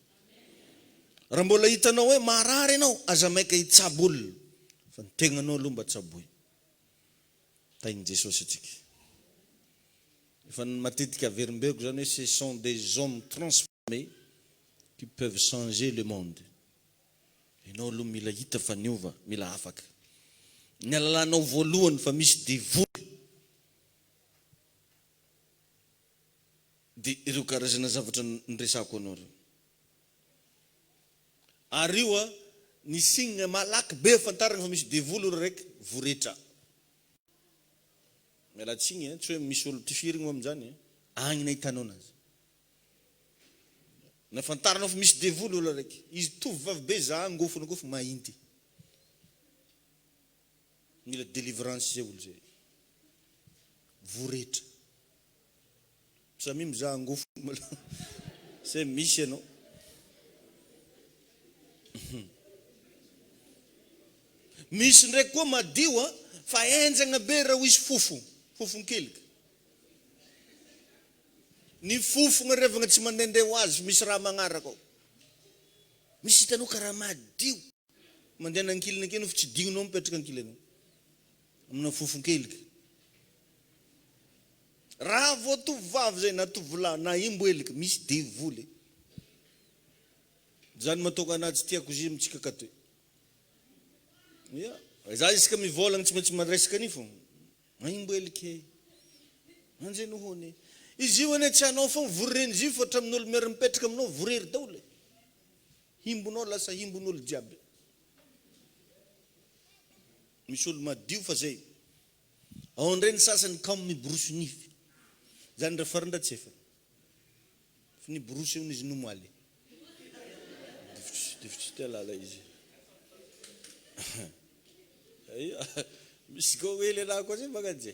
B: raha mbola hitanao hoe marary ianao aza maika hitsabo olona fa ny tegnanao aloha mba tsaboy tainy Jesosy atsika efa matetika averimbeko zany hoe ce sont des hommes transformés qui peuvent changer le monde ianao aloha mila hita fa niova mila afaka ny alalanao voalohany fa misy devoly dia ireo karazana zavatra nresako anao reo ary io ny signe malaky be fantarana fa misy devoly olo raiky voretra mialatsiny tsy hoe misy olo tifirigna amin'izany agny nahitanao anazy na fantaranao fa misy devoly olo raiky izy tovovavy be za angofona koa fa mahinty mila délivrance zay olo zay voretra samy mizaha angofona se misy ianao misy ndraiky koa madio fa enjagna be raha ho izy fofonkelika ny fofogna revagna tsy mandehandeha ho azy misy raha magnaraka ao misy hitanao karaha madio mandeha nankilina akeno fa tsy digninao mipetraka ankilanao amina fofonkelika raha vao tovovavy zay na tovolahy na imboelika misy devoly zany matoka anazy tiako izy amitsika katoy za isika mivolagna tsy maintsy maresaka ani fo maimboelika anjay nohony izy io ane tsy anao fogna voreny izy io fa hatramin'olo miara mipetraka aminao vorery daoly himbonao lasa himbon'olo jiaby misy olo madio fa zay ao ndreny sasany kam miborosy nify zany raha farandratsy fa ny borosy eo izy nomaly defitsy te lala izy misy ko ele la ko zay bagaje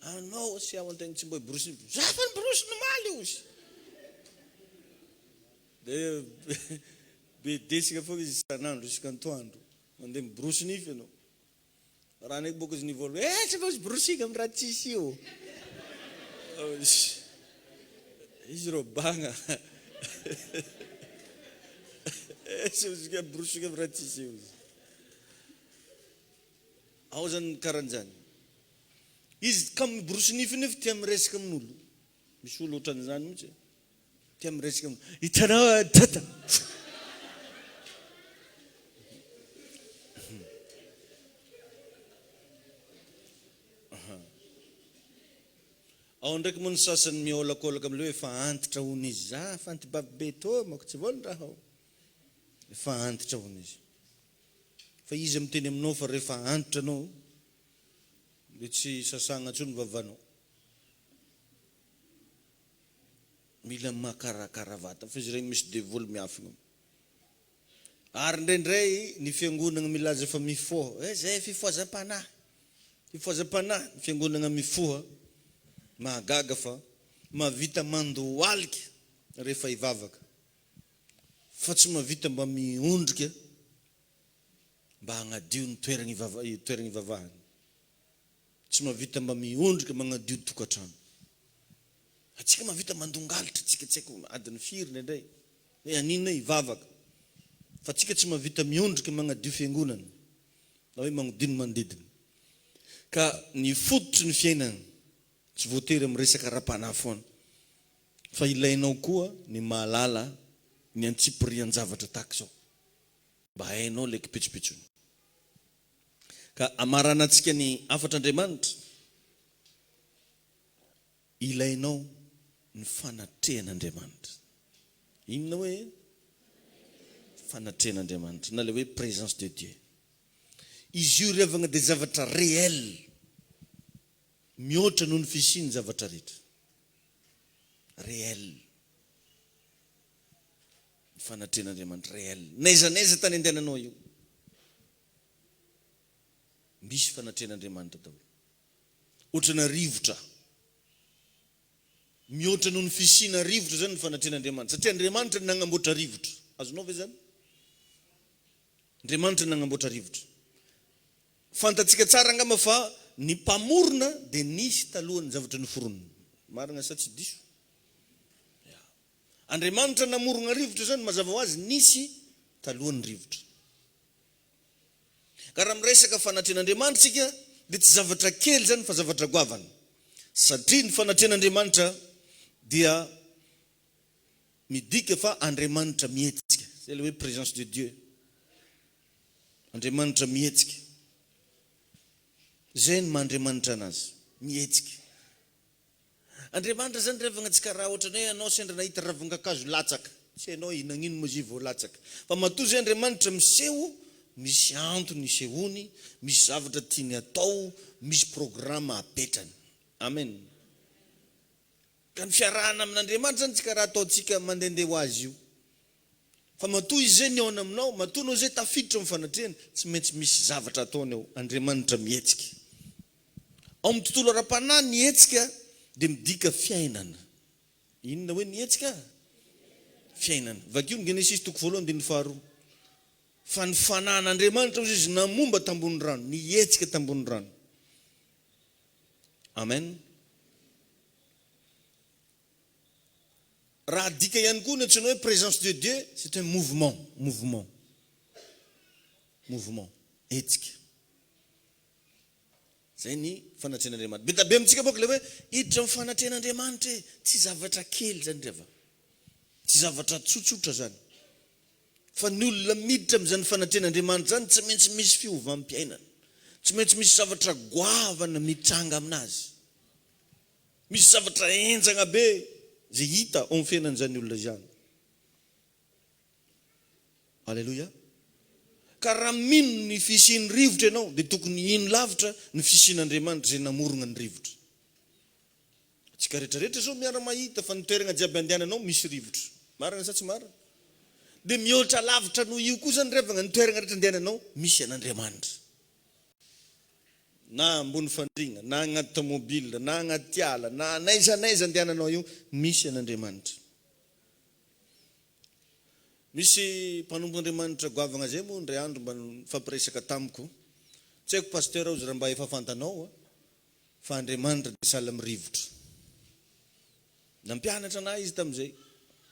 B: anao sy ao antegna tsy mbo brosy zafa ny brosy normaly izy de be desika foga izy sanandro isaka antoandro mandeha mibrosy nify anao raha ndraiky boko izy nivolo tsy mbo izy brosika amin'ny raha tsisy io izy ro bagna izy brosika amin'ny raha tsisy io ao zany karan'zany izy ka mibrosy nify nefa tia miresaka amin'olo misy olo ohatran'izany mihitsy tia miresaka hitanao tata ao ndraiky moa ny sasany miolakolaka am'le hoe efa antitra hony izy za fa antibaby to mako tsy voany raha ao efa antitra hony izy fa izy miteny aminao fa rehefa antitra anao de tsy sasagna tsony vavanao mila makarakara vata fa izy regny misy devoly miafina ary ndraindray ny fiangonana milaza fa mifoha zay fifohazam-panahy fifohazam-panahy ny fiangonana mifoha mahagaga fa mavita mandohalika rehefa ivavaka fa tsy mavita mba miondrika mba hagnadio ny toerana ivavahany tsy mavita mba miondrika magnadio tokantrano atsika mavita mandongalitra tsika tsy haiko adiny firy ndraindray hoe aninona ivavaka fa tsika tsy mavita miondrika magnadio fiangonana na hoe magnodino manodidina ka ny fototry ny fiainana tsy voatery am'resaka ra-panahy foana fa ilainao koa ny mahalala ny antsipirian-javatra tahaka zao mba hainao le kipetsopetsony ka amarana antsika ny afatr'Andriamanitra ilainao ny fanatrehan'Andriamanitra inona hoe fanatrehan'Andriamanitra na le hoe présence de Dieu izy io revagna de zavatra réel mihoatra noho ny fisiny zavatra rehetra réel fanatrehan'Andriamanitra réel naizanaiza tany andehananao io misy fanatrehan'Andriamanitra daholo ohatrana rivotra mihoatra noho ny fisina rivotra zany ny fanatrehan'Andriamanitra satria Andriamanitra nagnamboatra rivotra azonao ve zany Andriamanitra nagnamboatra rivotra fantatsika tsara angamba fa ny mpamorona de nisy talohany zavatra noforonina marina sa tsy diso Andriamanitra namorona rivotra zany mazava ho azy nisy talohany rivotra ka raha miresaka fanatrehan'Andriamanitra tsika de tsy zavatra kely zany fa zavatra goavana satria ny fanatrehan'Andriamanitra dia midika fa Andriamanitra mihetsika c'est le hoe présence de Dieu Andriamanitra mihetsika zay ny mahandriamanitra anazy mihetsika Andriamanitra zany revagna tsika raha ohatrany hoe anao sendra nahita ravin-kakazo latsaka tsy hainao inagnino moa izy vao latsaka fa matoa zay Andriamanitra miseho misy antony isehony misy zavatra tiany atao misy programme apetrany amen ka ny fiarahana amin'Andriamanitra zany tsika raha ataotsika mandehandeha ho azy io fa matoa izy zay niaona aminao matoa anao zay tafiditra amin'ny fanatrehany tsy maintsy misy zavatra ataony ao Andriamanitra mihetsika ao amin'ny tontolo ara-panahy nihetsika de midika fiainana inona hoe nihetsika fiainana vakio ny Genesis toko 1:2 fa ny fanan'Andriamanitra ozy izy namomba tambony rano nihetsika tambony rano amen raha dika ihany koa ny antsoina hoe présence de Dieu c'est un mouvement etsika zay ny fanatrehan'Andriamanitra be tabe amintsika boka le hoe hiditra amin'ny fanatrehan'Andriamanitra tsy zavatra kely zany reva tsy zavatra tsotsotra zany fa ny olona miditra amin'izany fanatrehan'Andriamanitra zany tsy maintsy misy fiovam-piainana tsy maintsy misy zavatra goavana mitranga aminazy misy zavatra enjagna be zay hita ao amin'ny fiainan'izany olona zany alleluia ka raha mino ny fisian'ny rivotra ianao de tokony ino lavitra ny fisian'Andriamanitra zay namorona ny rivotra tsika rehetrarehetra zao miara mahita fa ny toerana jiaby andehananao misy rivotra marina sa tsy marina de mihoatra lavitra noho io koa zany revagna ny toerana rehetra andehananao misy an'Andriamanitra na ambony fandrina na agnaty tomobile na agnaty ala na naizanaiza andehananao io misy an'Andriamanitra. Misy mpanompo Andriamanitra goavagna zay moa ndray andro mba fampiresaka tamiko. Tsy haiko pasteur ozy raha mba efa fantanao fa Andriamanitra dia sahala mirivotro. Nampianatra anahy izy tamin'izay.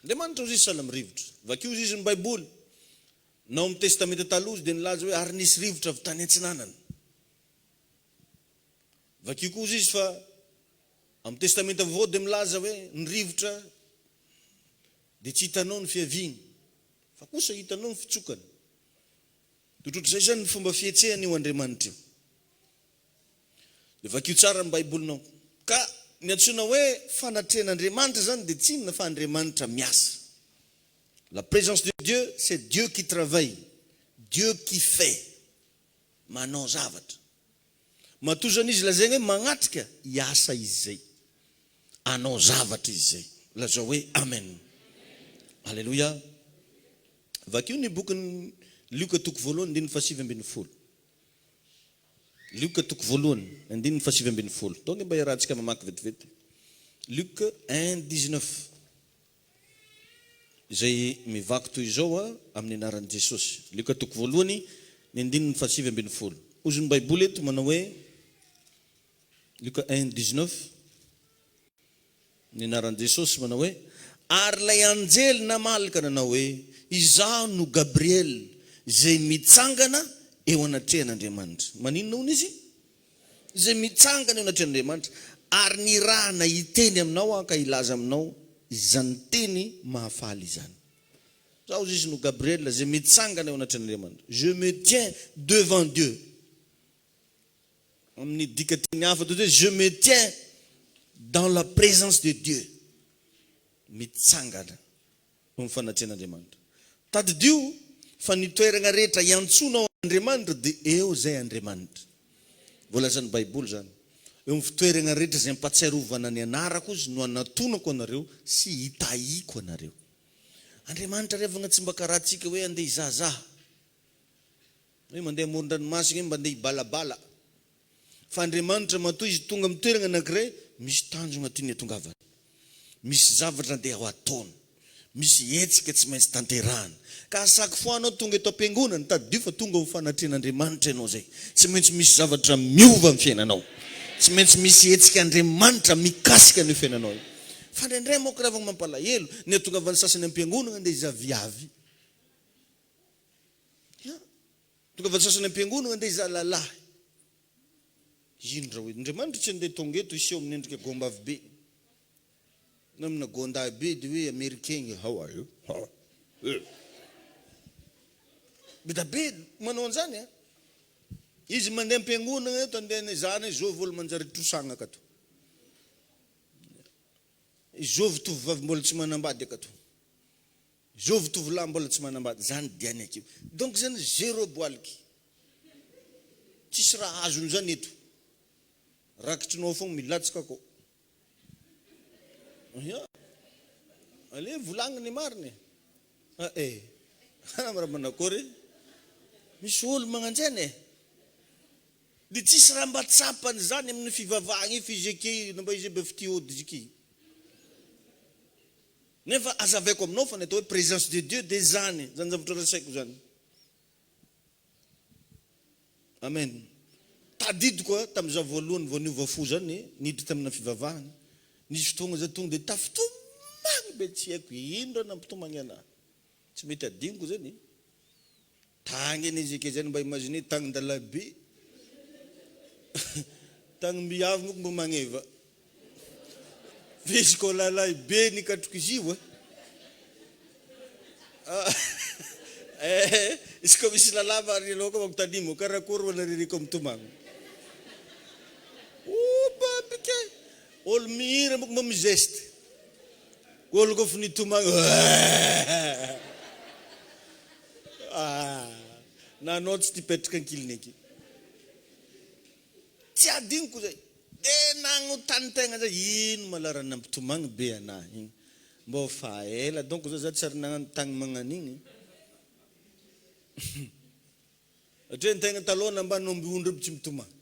B: Andriamanitra ozy izy sahala mirivotro. Vakio izy ny Baiboly. Nao amin'ny testamenta taloha dia nilaza hoe ary nisy rivotra avy tany Antsinanana. Vakio koa izy fa amin'ny testamenta vaovao dia milaza hoe ny rivotra dia tsy hitanao ny fiaviany fa kosa hitanao ny fitsokany. Totrotro izay zany ny fomba fietsehany io Andriamanitra io. Dia vakio tsara ny Baibolinao. Ka ny antsoina hoe fanatrehan'Andriamanitra zany dia tsy inona fa Andriamanitra miasa. La présence de Dieu, c'est Dieu qui travaille, Dieu qui fait, manao zavatra. Matozana izy lazaigny hoe magnatrika hiasa izy zay, anao zavatra izy zay. Lazao hoe amen. Alléluia. Vakio ny bokin'ny Luka toko voalohany andininy fahasivy ambin'ny folo. Luka toko voalohany andininy fahasivy ambin'ny folo. Tonga mba iarahantsika mamaky vetivety. Luka 1:19. Izay mivaky toy izao amin'ny anaran'i Jesosy. Luka toko voalohany ny andininy fahasivy ambin'ny folo. Ozy ny Baiboly eto manao hoe Luka 1:19 ny anaran'i Jesosy manao hoe ary lay anjely namalaka nanao hoe izaho no Gabriel zay mitsangana eo anatrehan'Andriamanitra. Maninona hono izy? Zay mitsangana eo anatrehan'Andriamanitra ary ny raha nahiteny aminao ka ilaza aminao izany teny mahafaly izany. Zaho izy no Gabriel zay mitsangana eo anatrehan'Andriamanitra. Je me tiens devant Dieu. Amin'ny dikateny hafa toy hoe je me tiens dans la présence de Dieu. Mitsangana eo fanatrehan'Andriamanitra. Tadidio fa ny toerana rehetra iantsonao Andriamanitra dia eo zay Andriamanitra. Volazan'ny Baiboly zany. Eo amin'ny fitoerana rehetra zay ampatsiarovana ny anarako izy no anatonako anareo sy hitahiko anareo. Andriamanitra revagna tsy mba karahantsika hoe andeha hizahazaha. Hoe mandeha amoron-dranomasina hoe mba andeha hibalabala. Fa Andriamanitra matoa izy tonga amin'ny toerana anankiray misy tanjona tiany hatongavana. Misy zavatra andeha ho ataony. Misy hetsika tsy maintsy tanterahana. Ka chaque fois anao tonga eto am-piangonana tadidio fa tonga ho fanatrehan'Andriamanitra ianao zay. Tsy maintsy misy zavatra miova amin'ny fiainanao. Tsy maintsy misy hetsika Andriamanitra mikasika ny fiainanao. Fa ndraindray moa kravagna mampalahelo ny hatongavany sasany am-piangonana andeha hizaviavy. Tongavany sasany am-piangonana andeha hizalalahy. Indra hoe Andriamanitra tsy andeha tonga eto iseho amin'ny endrika gombavy be. Na amina gonda be dia hoe Américain, how are you? Be manao an'izany izy mandeha am-piangonana eto andeha zany zao volo manjary trosagna akato. Zovy tovovavy mbola tsy manambady akato. Zovy tovolahy mbola tsy manambady. Zany diany akio. Donc zany zéro boaliky. Tsisy raha azony zany eto. Rakitrinao fogna milatsika akao. Ale volagny mariny. Mara manakory. Misy olo magnanjany dia tsisy raha mba tsapany zany amin'ny fivavahagna fiziki namba izy befitiody ziki. Nefa azavaiko aminao fa natao hoe présence de Dieu dia zany zavatra rasaiko zany. Amen. Tadidiko tamin'iza voalohany vao niova fo zany niditra tamina fivavahana. Nisy fotoagna zay tonga dia tafitomagny be tsy haiko ino raha nampitomagny anahy. Tsy mety adiniko zany. Tagny eny izy zany mba imagine tagny dalabe. Tagny miavy moko mba magneva. Visy ko lalay be nikatroko izy io. Izy ko misy lalava ary loka magtanimo karakory wala ririko mitomagny. Babike. Olo mihira moko mba mizeste. Olo ko finitomagny. Nanao tsy tipetraka ankiliniky. Tsy adiniko zay. Dia nagnontany tegna zay ino malara nampitomagny be anahy. Mba fa ela donc zay tsy ary nagnanontany magnan'igny. Atria ny tegna taloha namba nomby ondry tsy mitomagny.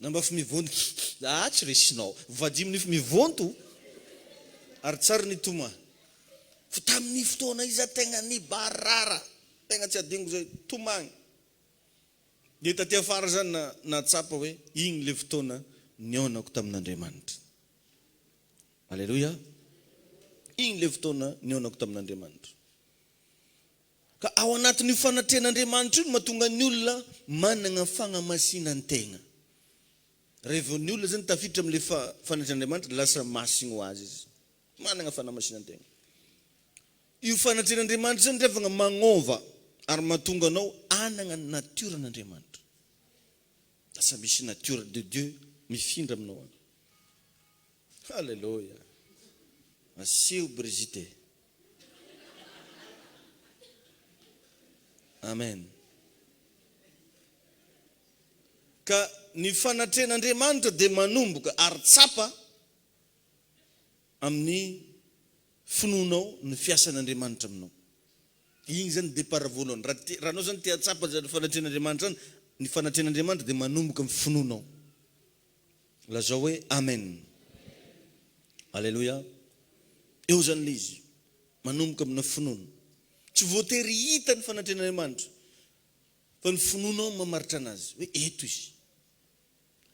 B: namba fa mivonto tsy resinao vadiminy fa mivonto ary tsara ny toma fa tamin'ny fotoana izy tegna ny barara tegna tsy adingo zay tomagny dia taty afara zany na tsapa hoe igny le fotoana nionako tamin'Andriamanitra. Alleluia. Igny le fotoana nionako tamin'Andriamanitra. Ka ao anatin'ny fanatrehan'Andriamanitra io mahatonga ny olona manana fagnamasinantegna. Rehefa ny olona zany tafiditra amin'le fanatrehan'Andriamanitra lasa masigny ho azy izy. Manana fagnamasinantegna. Io fanatrehan'Andriamanitra zany revagna magnova ary mahatonga anao anana ny natiora'Andriamanitra. Lasa misy nature de Dieu mifindra aminao. Alléluia. Asio Brigitte. Amen. Ka ny fanatrehan'Andriamanitra dia manomboka ary tsapa amin'ny finoanao ny fiasan'Andriamanitra aminao. Igny zany départ voalohany. Raha anao zany tia tsapa zany fanatrehan'Andriamanitra zany, ny fanatrehan'Andriamanitra dia manomboka amin'ny finoanao. Lazao hoe amen. Alléluia. Eo zany le izy manomboka amina finoana. Tsy voatery hita ny fanatrehan'Andriamanitra fa ny finoanao mamaritra anazy hoe eto izy.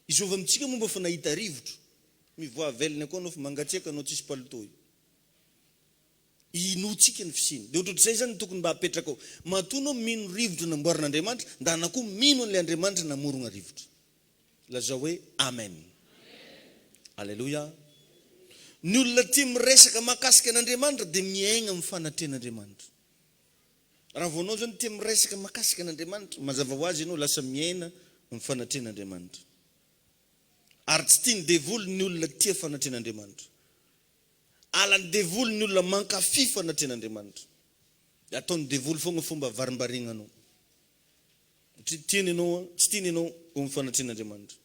B: Izy ova amintsika momba fa nahita rivotro mivoa velony akao anao fa mangatsiaka anao tsisy palotoi. Inotsika ny fisiny. Dia ohatr'izay zany tokony mba hapetraka ao. Matonao mino rivotro namboarin'Andriamanitra, da anako mino an'ilay Andriamanitra namorona rivotro. Lazao hoe amen. Alléluia. Ny olona tia miresaka mahakasika an'Andriamanitra dia miaigna amin'ny fanatrehan'Andriamanitra. Raha voanao zany tia miresaka mahakasika an'Andriamanitra, mazava ho azy ianao lasa miaina amin'ny fanatrehan'Andriamanitra. Ary tsy tia ny devoly ny olona tia fanatrehan'Andriamanitra. Alan'ny devoly ny olona mankafy fanatrehan'Andriamanitra. Ataony devoly foagna fomba varimbarinanao. Tsy tiany ianao amin'ny fanatrehan'Andriamanitra.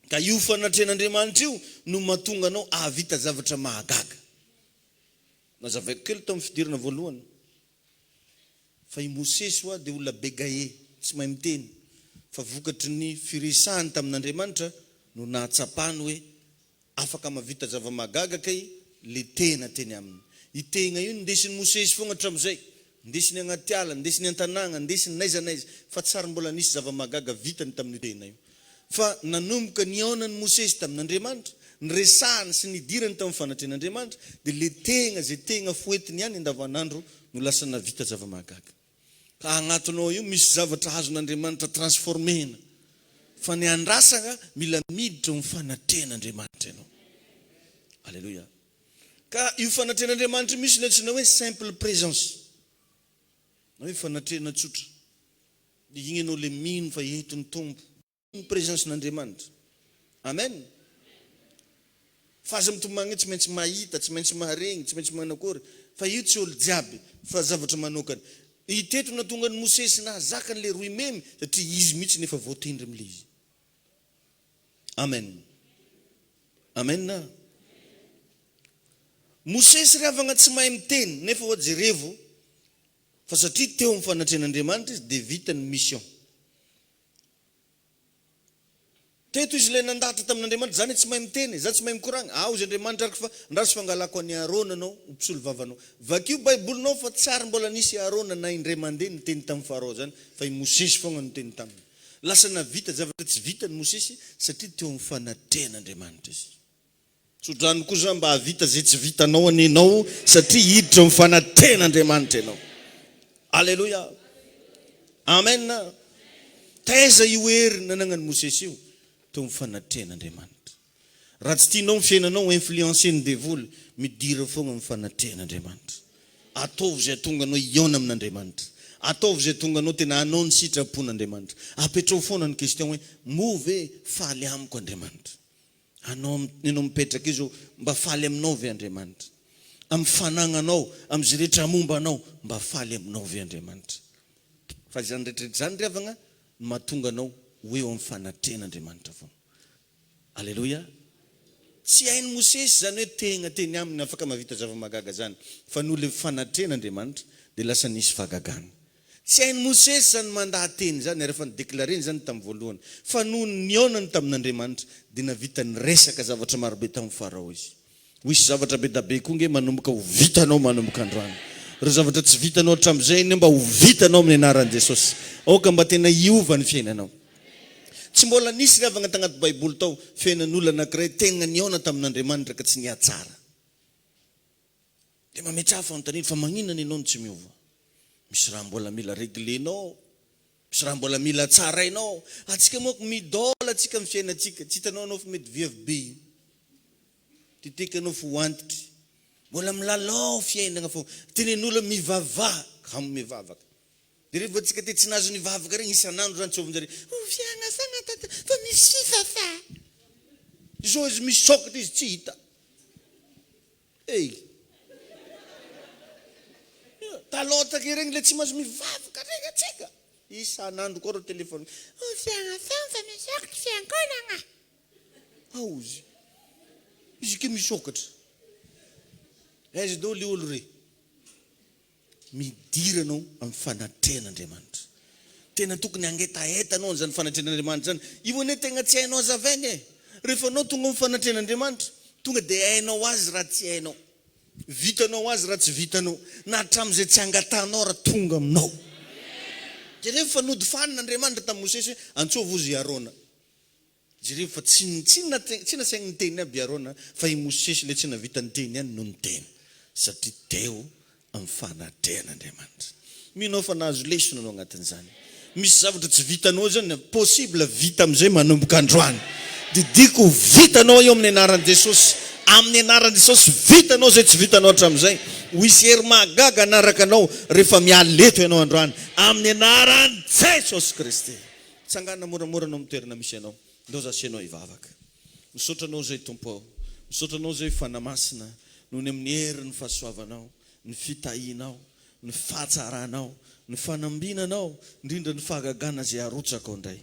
B: Ka io fanatrehan'Andriamanitra io no mahatonga anao ahavita zavatra mahagaga. Mazava kely tamin'ny fidirana voalohany. Fa i Mosesy hoa dia olona bégaye, tsy mahay miteny. Fa vokatry ny firesahany tamin'Andriamanitra no nahatsapany hoe afaka mahavita zava-mahagaga kay le tena teny aminy. I tegna io ndesin'ny Mosesy foagna hatramin'izay. Ndesiny agnaty ala, ndesiny an-tanàgna, ndesiny n'aiza n'aiza. Fa tsara mbola nisy zava-mahagaga vitany tamin'ny tena io. Fa nanomboka niaonan'ny Mosesy tamin'Andriamanitra, ny resahany sy ny dirany tamin'ny fanatrehan'Andriamanitra, dia le tegna zay tegna foentiny ihany andavanandro no lasa navita zava-mahagaga. Ka agnatinao io misy zavatra azon'Andriamanitra transformena. Fa ny andrasana mila miditra amin'ny fanatrehan'Andriamanitra ianao. Alléluia. Ka io fanatrehan'Andriamanitra misy ny antsoina hoe simple présence. Na hoe fanatrehana tsotra. Dia igny ianao le mino fa eto ny tombo. Ny présencen'Andriamanitra. Amen. Fa aza mitomagny tsy maintsy mahita, tsy maintsy maharegny, tsy maintsy manakory. Fa io tsy olo jiaby fa zavatra manokana. Iteto na tonga ny Mosesy na zakany le roy memy satria izy mihitsy nefa voatendry amin'le izy. Amen. Amen na. Mosesy ravagna tsy mahay miteny nefa ho jerevo fa satria teo amin'ny fanatrehan'Andriamanitra izy dia vita ny mission. Teto izy le nandahatra tamin'Andriamanitra zany tsy mahay miteny, za tsy mahay mikoragna. Izy Andriamanitra araka fa ndraso fangalako an'i Arona anao, mpisolo vavanao. Vakio baibolinao fa tsara mbola nisy Arona na indray mandeha niteny tamin'ny Farao zany, fa i Mosesy foagna niteny taminy. Lasa navita zavatra tsy vita ny Mosesy satria teo amin'ny fanatrehan'Andriamanitra izy. Sodrano koa zany mba havita zay tsy vitanao anenao satria hiditra amin'ny fanatrehan'Andriamanitra ianao. Alléluia. Amen. Taiza io hery nananan'ny Mosesy io? Teo amin'ny fanatrehan'Andriamanitra. Raha tsy tianao ny fiainanao influencer ny devoly, midira foagna amin'ny fanatrehan'Andriamanitra. Ataovy zay tonga anao iona amin'Andriamanitra. Ataovy zay tonga anao tena anao ny sitrapon'Andriamanitra. Apetrao foana ny question hoe move faly amiko Andriamanitra. Anao mipetraka izy mba faly aminao ve Andriamanitra. Amin'ny fanagnanao, amin'ny zay rehetra momba anao, mba faly aminao ve Andriamanitra. Fa zany rehetrarehetra zany ravagna mahatonga anao hoe eo amin'ny fanatrehan'Andriamanitra foana. Alléluia. Tsy hain'ny Mosesy zany hoe tegna teny aminy afaka mahavita zava-mahagaga zany. Fa noho le fanatrehan'Andriamanitra dia lasa nisy fahagagana. tsy hainy Mosesy zany mandahateny zany rehefa nideklareny zany tamin'ny voalohany fa no nionany tamin'Andriamanitra dia navita ny resaka zavatra marobe tamin'ny Farao izy. Hoisy zavatra be dabe koa nge manomboka ho vitanao manomboka androany. Ireo zavatra tsy vitanao hatramin'izay iny mba ho vitanao amin'ny anaran'i Jesosy. Aoka mba tena hiova ny fiainanao. Tsy mbola nisy ravagna tagnaty Baiboly tao fiainan'olona anankiray tegna niona tamin'Andriamanitra ka tsy nihatsara. Dia mametraha fanontaniana fa maninona ianao no tsy miova? Misy raha mbola mila reglenao, misy raha mbola mila tsarainao. Atsika moa midôla atsika amin'ny fiainantsika, tsy hitanao anao fa mety viavy be. Titeka anao fo antitra. Mbola milalao fiainana fo. Tenen'olona mivavaka, kamo mivavaka. Dia rehefa atsika te tsy nazo nivavaka regny isan'andro zany tsovinjare. Fiaina sana tata, fa misy fifafa. Izao izy misokatra izy tsy hita. Ey. Talotaka regny le tsy mahazo mivavaka regny atsika. Isan'andro koa reo telefôny. Fiaina sana fa misokatra fiangonana. Aozy. Izy ke misokatra. Aiza dao le olo re? Midiranao amin'ny fanatrehan'Andriamanitra. Tena tokony angetahetanao zany fanatrehan'Andriamanitra zany. Io ane tegna tsy hainao azavainy e. Rehefa anao tonga amin'ny fanatrehan'Andriamanitra, tonga dia hainao azy raha tsy hainao. Vitanao azy raha tsy vitanao. Na hatramin'izay tsy angatanao raha tonga aminao. Dia rehefa nody fanin'Andriamanitra tamin'ny Mosesy hoe antsova ozy Arona. Jereo fa tsy nasaigny niteny aby Arona fa i Mosesy le tsy navita niteny ihany no niteny. Satria teo amin'ny fanatrehan'Andriamanitra. Minao fa nahazo lesona anao agnatin'izany. Misy zavatra tsy vitanao zany possible vita amin'izay manomboka androany. Didiko vitanao eo amin'ny anaran'i Jesosy. Amin'ny anaran'i Jesosy vitanao zay tsy vitanao hatramin'izay. Ho isy hery mahagaga anaraka anao rehefa mialeto ianao androany. Amin'ny anaran'i Jesosy Kristy. Tsangana moramora anao amin'ny toerana misy anao. Ndao zasianao ivavaka. Misotranao zay tompo ao. Misotranao zay fanamasina. Noho ny amin'ny herin'ny fahasoavanao, ny fitahinao, ny fahatsaranao, ny fanambinanao, indrindra ny fahagagana zay arotsaka ao indray.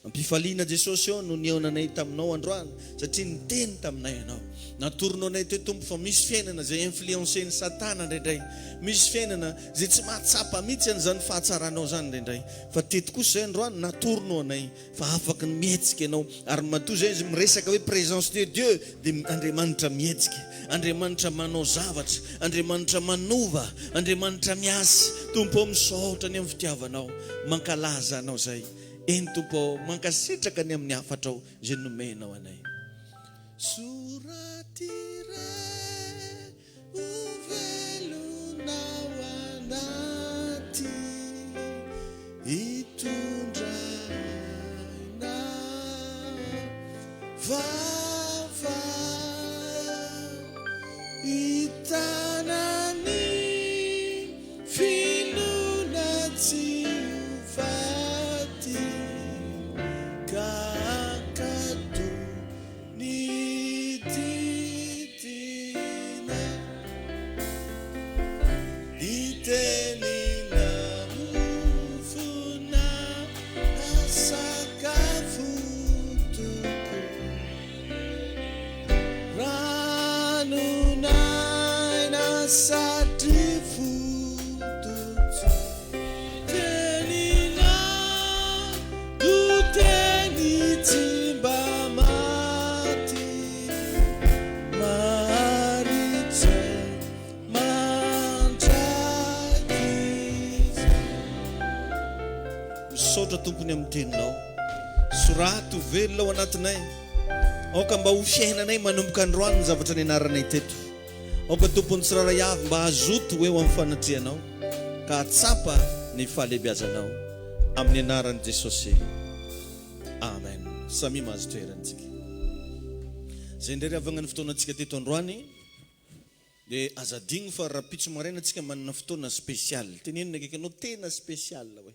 B: Ampifaliana Jesosy eo no niaonanay taminao androany satria niteny taminay ianao. Natoronao anay teo tompo fa misy fiainana zay influencen'ny Satana indraindray. Misy fiainana zay tsy mahatsapa mihitsy an'izany fahatsaranao zany indraindray. Fa teto kosa zay androany natoronao anay fa afaka ny mihetsika ianao. Ary matoa zay izy miresaka hoe présence de Dieu dia Andriamanitra mihetsika. Andriamanitra manao zavatra, Andriamanitra manova, Andriamanitra miasa. Tompo misaotra ny amin'ny fitiavanao, mankalaza anao zay. Eny tompo mankasitraka ny amin'ny hafatrao zay nomenao anay. Soraty iray ovelonao anaty hitondraina vava hitanany filona tsy hovaty kakado ny titina hitenina mofona sakafo toko ranonaina satry fototsy tenina do teny tsy mba maty maritse mandraky misaotra tompony amin'ny teninao. Soraty ho velona ao anatinay. Aoka mba ho fiainanay manomboka androany ny zavatra nianaranay teto. Aoka tompony tsiraray avy mba azoto eo amin'ny fanatrehanao ka atsapa ny fahalebiazanao amin'ny anaran'i Jesosy. Amen. Samy mahazo toerantsika. Zay indray ravagna ny fotoanantsika teto androany dia azadigny fa rapitso maraina antsika manana fotoana spécial. Tenenina akaiky anao tena spécial hoe.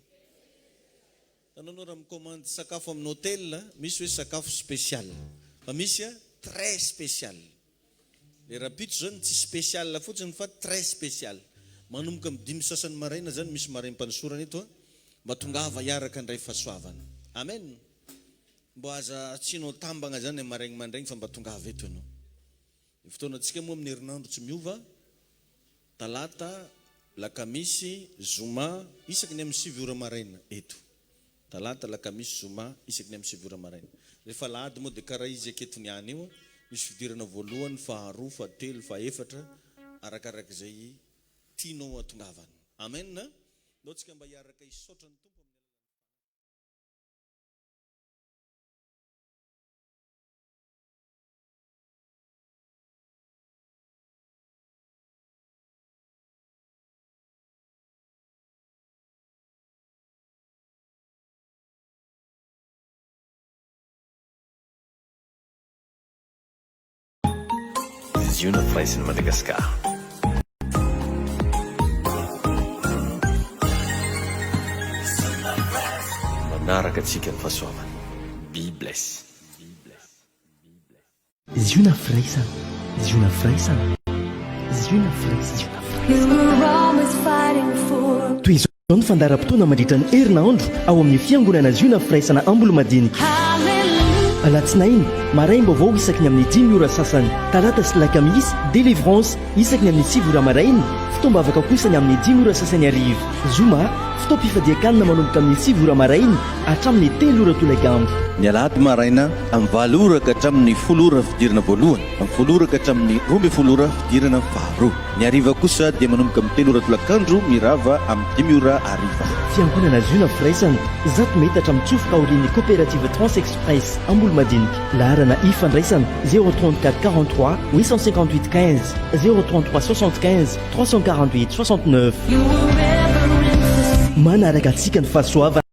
B: Tanao raha mikomandy sakafo amin'ny hôtel misy hoe sakafo spécial. Fa misy très spécial. Le rapitso zany tsy spécial fotsiny fa très spécial. Manomboka amin'ny 5 sasany maraina zany misy maraim-panosorana eto mba tongava hiaraka indray fahasoavana. Amen. Mbo aza tsinao tambagna zany maraigny mandraigny fa mba tongava eto ianao. Fotoana antsika moa amin'ny herinandro tsy miova. Talata lakamisy zoma isaky ny amin'ny 7 ora maraina eto. Talata lakamisy zoma isaky ny amin'ny 7 ora maraina. Rehefa lahady moa dia karaha izy aketo niany io misy fidirana voalohany, faharoa, fahatelo, fahaefatra arakarak'izay tianao atongavana. Amen. Ndao tsika mba hiaraka hisaotra ny Tompo.
C: Ziona Fraisina Madagascar. Manaraka atsika ny fahasoavana. Be bless.
D: Ziona Fraisina. Ziona Fraisina. Ziona Fraisina. Toy izao ny fandaharam-potoana mandritra ny herinandro ao amin'ny fiangonana Ziona Fraisina Ambolo-Madinika. Alatsinainy maraim-baovao isaky ny amin'ny 10 ora sasany. Talata sy lakamisy délivrance isaky ny amin'ny 7 ora maraina. Fitoam-bavaka kosa ny amin'ny 10 ora sasany arivo. Zoma fitoam-pifadiakanina manomboka amin'ny 7 ora maraina hatramin'ny 3 ora tolagambo.
E: Ny alahady maraina amin'ny 4 ora ka hatramin'ny 10 ora fidirana voalohany, amin'ny 10 ora ka hatramin'ny 12 ora fidirana faharoa. Ny hariva kosa dia manomboka amin'ny 3 ora tolakandro mirava amin'ny 10 ora hariva.
D: Fiangonana Ziona Fraisina zato metatra mitsofoka aorian'ny coopérative Trans Express Ambolo-Madinika. Laharana ifandraisana 034 43 858 15 033 75 348 69. Manaraka antsika ny fahasoavana.